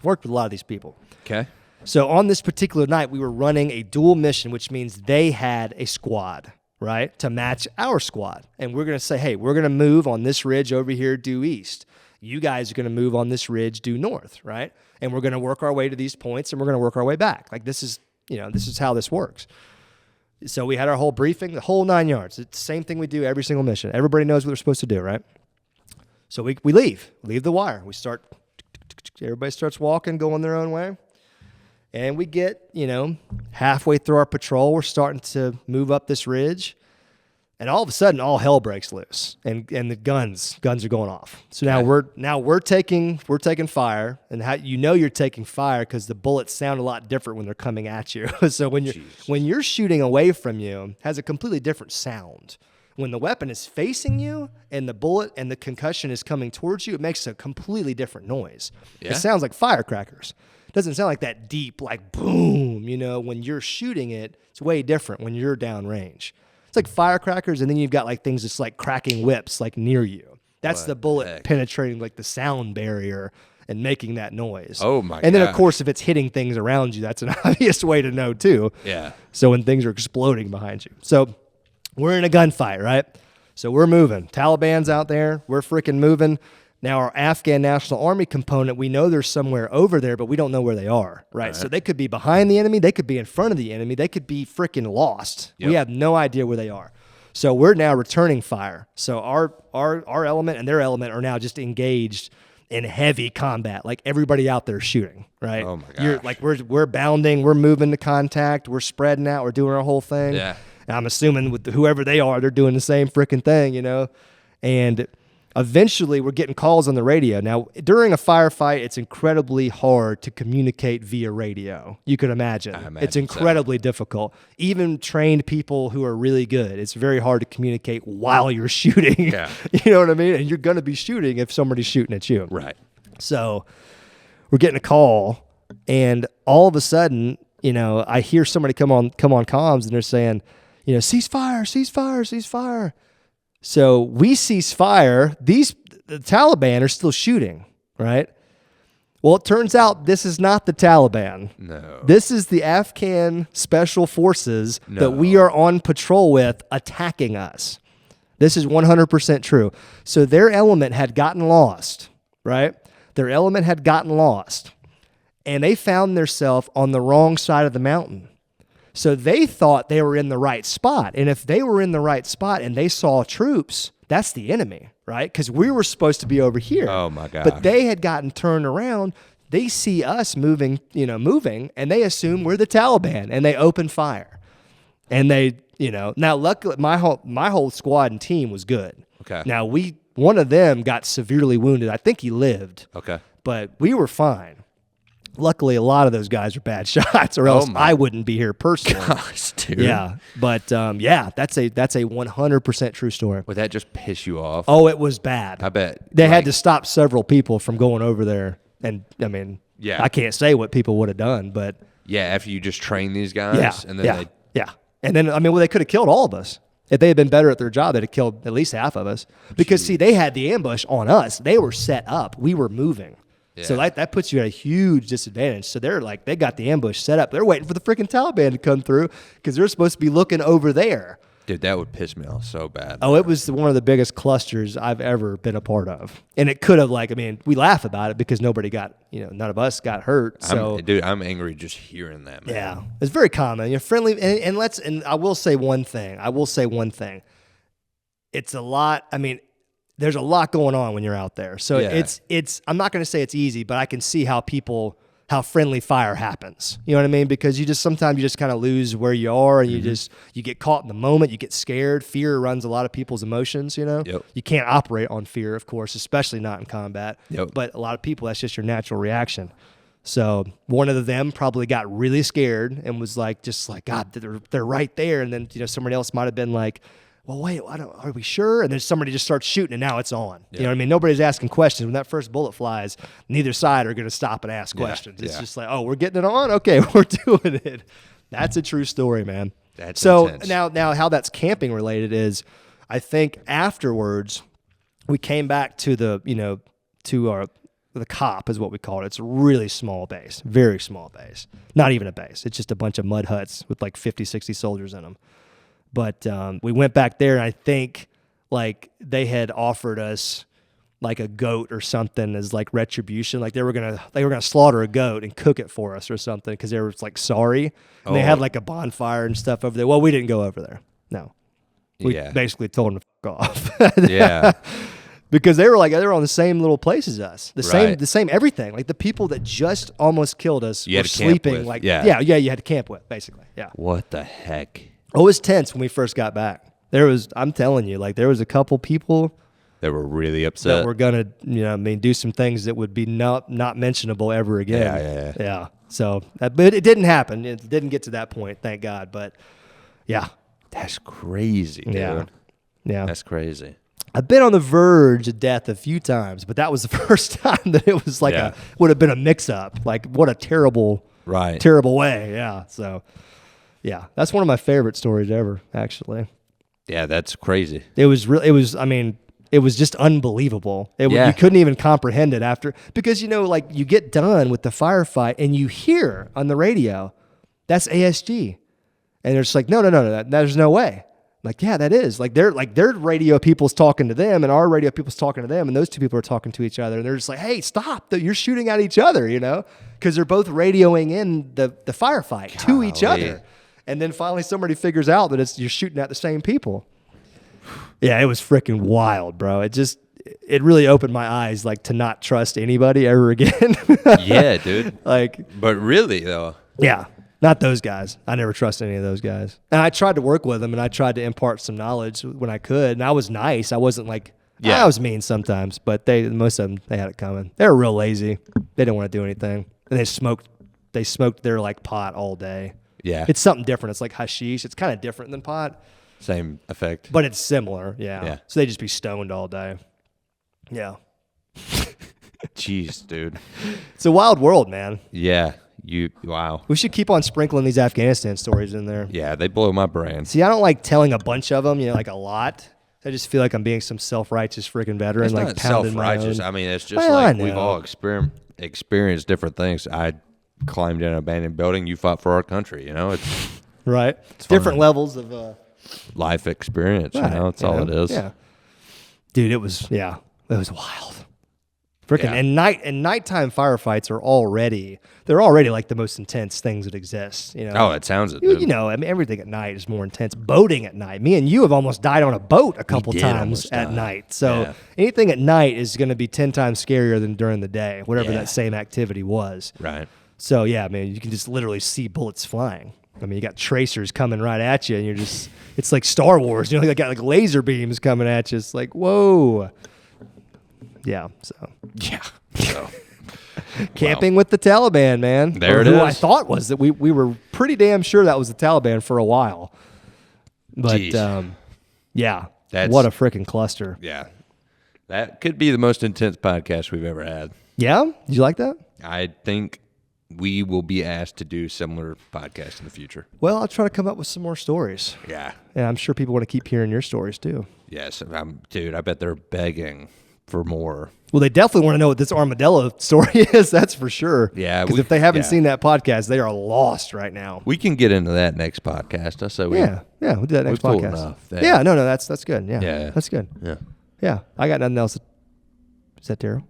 Worked with a lot of these people. Okay. So on this particular night, we were running a dual mission, which means they had a squad, right, to match our squad. And we're going to say, hey, we're going to move on this ridge over here due east. You guys are going to move on this ridge due north, right? And we're going to work our way to these points, and we're going to work our way back. This is how this works. So we had our whole briefing, the whole 9 yards. It's the same thing we do every single mission. Everybody knows what they're supposed to do, right? So we leave the wire. Everybody starts walking, going their own way. And we get, halfway through our patrol, we're starting to move up this ridge. And all of a sudden, all hell breaks loose, and the guns are going off. So now we're taking fire, and you're taking fire because the bullets sound a lot different when they're coming at you. So when you're shooting away from you, it has a completely different sound. When the weapon is facing you and the bullet and the concussion is coming towards you, it makes a completely different noise. Yeah. It sounds like firecrackers. It doesn't sound like that deep, boom. When you're shooting it, it's way different when you're downrange. It's like firecrackers, and then you've got things just cracking whips near you. That's the bullet penetrating the sound barrier and making that noise. Oh my! And then of course, if it's hitting things around you, that's an obvious way to know too. Yeah. So when things are exploding behind you, so we're in a gunfight, right? So we're moving. Taliban's out there. We're freaking moving. Now, our Afghan National Army component, we know they're somewhere over there, but we don't know where they are, right? So they could be behind the enemy. They could be in front of the enemy. They could be freaking lost. Yep. We have no idea where they are. So we're now returning fire. So our element and their element are now just engaged in heavy combat. Like everybody out there shooting, right? Oh my gosh. We're bounding, we're moving to contact, we're spreading out, we're doing our whole thing. Yeah. And I'm assuming with whoever they are, they're doing the same freaking thing, And eventually we're getting calls on the radio. Now, during a firefight, it's incredibly hard to communicate via radio. You can imagine. It's incredibly difficult. Even trained people who are really good, it's very hard to communicate while you're shooting. Yeah. You know what I mean? And you're going to be shooting if somebody's shooting at you. Right. So we're getting a call, and all of a sudden, I hear somebody come on comms, and they're saying, ceasefire, ceasefire, ceasefire. So we cease fire. The Taliban are still shooting, right? Well, it turns out this is not the Taliban. No. This is the Afghan special forces that we are on patrol with attacking us. This is 100% true. So their element had gotten lost, right? Their element had gotten lost, and they found themselves on the wrong side of the mountain. So they thought they were in the right spot. And if they were in the right spot and they saw troops, that's the enemy, right? Because we were supposed to be over here. Oh, my God. But they had gotten turned around. They see us moving, and they assume we're the Taliban, and they open fire. And they, now luckily my whole squad and team was good. Okay. Now one of them got severely wounded. I think he lived. Okay. But we were fine. Luckily, a lot of those guys are bad shots, or else I wouldn't be here personally. Gosh, dude. Yeah, but that's a 100% true story. Would that just piss you off? Oh, it was bad. I bet. They had to stop several people from going over there, and Yeah. I can't say what people would have done, but Yeah, after you just train these guys, yeah, and then and then they could have killed all of us. If they had been better at their job, they'd have killed at least half of us. Because see, they had the ambush on us. They were set up. We were moving. So that puts you at a huge disadvantage. So they got the ambush set up. They're waiting for the freaking Taliban to come through because they're supposed to be looking over there. Dude, that would piss me off so bad. Oh, it was one of the biggest clusters I've ever been a part of. And it could have we laugh about it because nobody got, none of us got hurt. So I'm angry just hearing that, man. Yeah. It's very common. You're friendly. And I will say one thing. It's a lot. There's a lot going on when you're out there. So it's I'm not going to say it's easy, but I can see how friendly fire happens. You know what I mean? Because sometimes you just kind of lose where you are, and you get caught in the moment, you get scared. Fear runs a lot of people's emotions, Yep. You can't operate on fear, of course, especially not in combat. Yep. But a lot of people, that's just your natural reaction. So one of them probably got really scared and was God, they're right there. And then, somebody else might've been like, well, wait, are we sure? And then somebody just starts shooting, and now it's on. Yeah. You know what I mean? Nobody's asking questions. When that first bullet flies, neither side are going to stop and ask questions. It's just like, oh, we're getting it on? Okay, we're doing it. That's a true story, man. That's so intense. now how that's camping related is, I think afterwards we came back to the COP is what we call it. It's a really small base, very small base. Not even a base. It's just a bunch of mud huts with 50, 60 soldiers in them. But we went back there, and I think they had offered us a goat or something as retribution. They were gonna slaughter a goat and cook it for us or something because they were sorry. And they had a bonfire and stuff over there. Well, we didn't go over there. No, we basically told them to fuck off. Yeah. Because they were on the same little place as us, the same everything. The people that just almost killed us were sleeping. You had to camp with, basically. Yeah. What the heck? It was tense when we first got back. I'm telling you, there was a couple people that were really upset that were gonna, do some things that would be not mentionable ever again. Yeah. So, but it didn't happen. It didn't get to that point, thank God. But yeah, that's crazy, dude. Yeah, that's crazy. I've been on the verge of death a few times, but that was the first time that it was would have been a mix-up. What a terrible way. Yeah. So. Yeah, that's one of my favorite stories ever, actually. Yeah, that's crazy. It was just unbelievable. You couldn't even comprehend it after, because, you get done with the firefight and you hear on the radio, that's ASG. And they're just no, there's no way. Yeah, that is. Their radio people's talking to them, and our radio people's talking to them, and those two people are talking to each other, and they're just hey, stop! You're shooting at each other, because they're both radioing in the firefight to each other. And then finally somebody figures out that you're shooting at the same people. Yeah, it was freaking wild, bro. It it really opened my eyes, like, to not trust anybody ever again. Yeah, dude. Like, but really though. Yeah. Not those guys. I never trusted any of those guys. And I tried to work with them, and I tried to impart some knowledge when I could. And I was nice. I wasn't like, I was mean sometimes, but most of them, they had it coming. They were real lazy. They didn't want to do anything. And they smoked their like pot all day. Yeah. It's something different. It's like hashish. It's kind of different than pot. Same effect. But it's similar. Yeah. So they just be stoned all day. Yeah. Jeez, dude. It's a wild world, man. Yeah. Wow. We should keep on sprinkling these Afghanistan stories in there. Yeah, they blow my brain. See, I don't like telling a bunch of them, like a lot. I just feel like I'm being some self-righteous freaking veteran. It's like not pounding self-righteous. my own. I mean, it's just we've all experienced different things. I climbed in an abandoned building. You fought for our country. It's right. It's different levels of life experience. Right, That's all it is. Yeah, dude, it was wild. Freaking and nighttime firefights are already like the most intense things that exist. Oh, it sounds it. I mean, everything at night is more intense. Boating at night. Me and you have almost died on a boat a couple times at night. So anything at night is going to be 10 times scarier than during the day, whatever that same activity was. Right. So yeah, man, you can just literally see bullets flying. I mean, you got tracers coming right at you, and it's like Star Wars. You got like laser beams coming at you. It's like, whoa. Yeah. So camping with the Taliban, man. There it is. Who I thought was that we were pretty damn sure that was the Taliban for a while. But what a freaking cluster. Yeah. That could be the most intense podcast we've ever had. Yeah? Did you like that? I think we will be asked to do similar podcasts in the future. Well, I'll try to come up with some more stories. Yeah. And I'm sure people want to keep hearing your stories too. Yes. Dude, I bet they're begging for more. Well, they definitely want to know what this armadillo story is. That's for sure. Yeah. Because if they haven't seen that podcast, they are lost right now. We can get into that next podcast. I say we'll do that next podcast. Yeah. No, that's good. Yeah. Yeah. That's good. Yeah. Yeah. I got nothing else. Is that Daryl?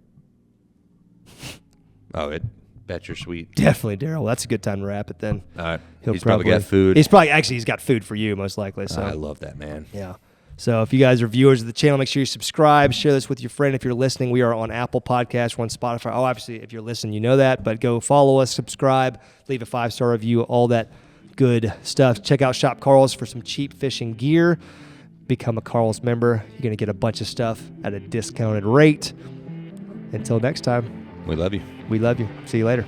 Oh, bet you're sweet. Definitely, Daryl. That's a good time to wrap it then. All right. He's probably got food. He's got food for you, most likely. So I love that, man. Yeah. So if you guys are viewers of the channel, make sure you subscribe, share this with your friend. If you're listening, we are on Apple Podcasts, we're on Spotify. Oh, obviously, if you're listening, you know that, but go follow us, subscribe, leave a 5-star review, all that good stuff. Check out Shop Carl's for some cheap fishing gear. Become a Carl's member. You're going to get a bunch of stuff at a discounted rate. Until next time. We love you. We love you. See you later.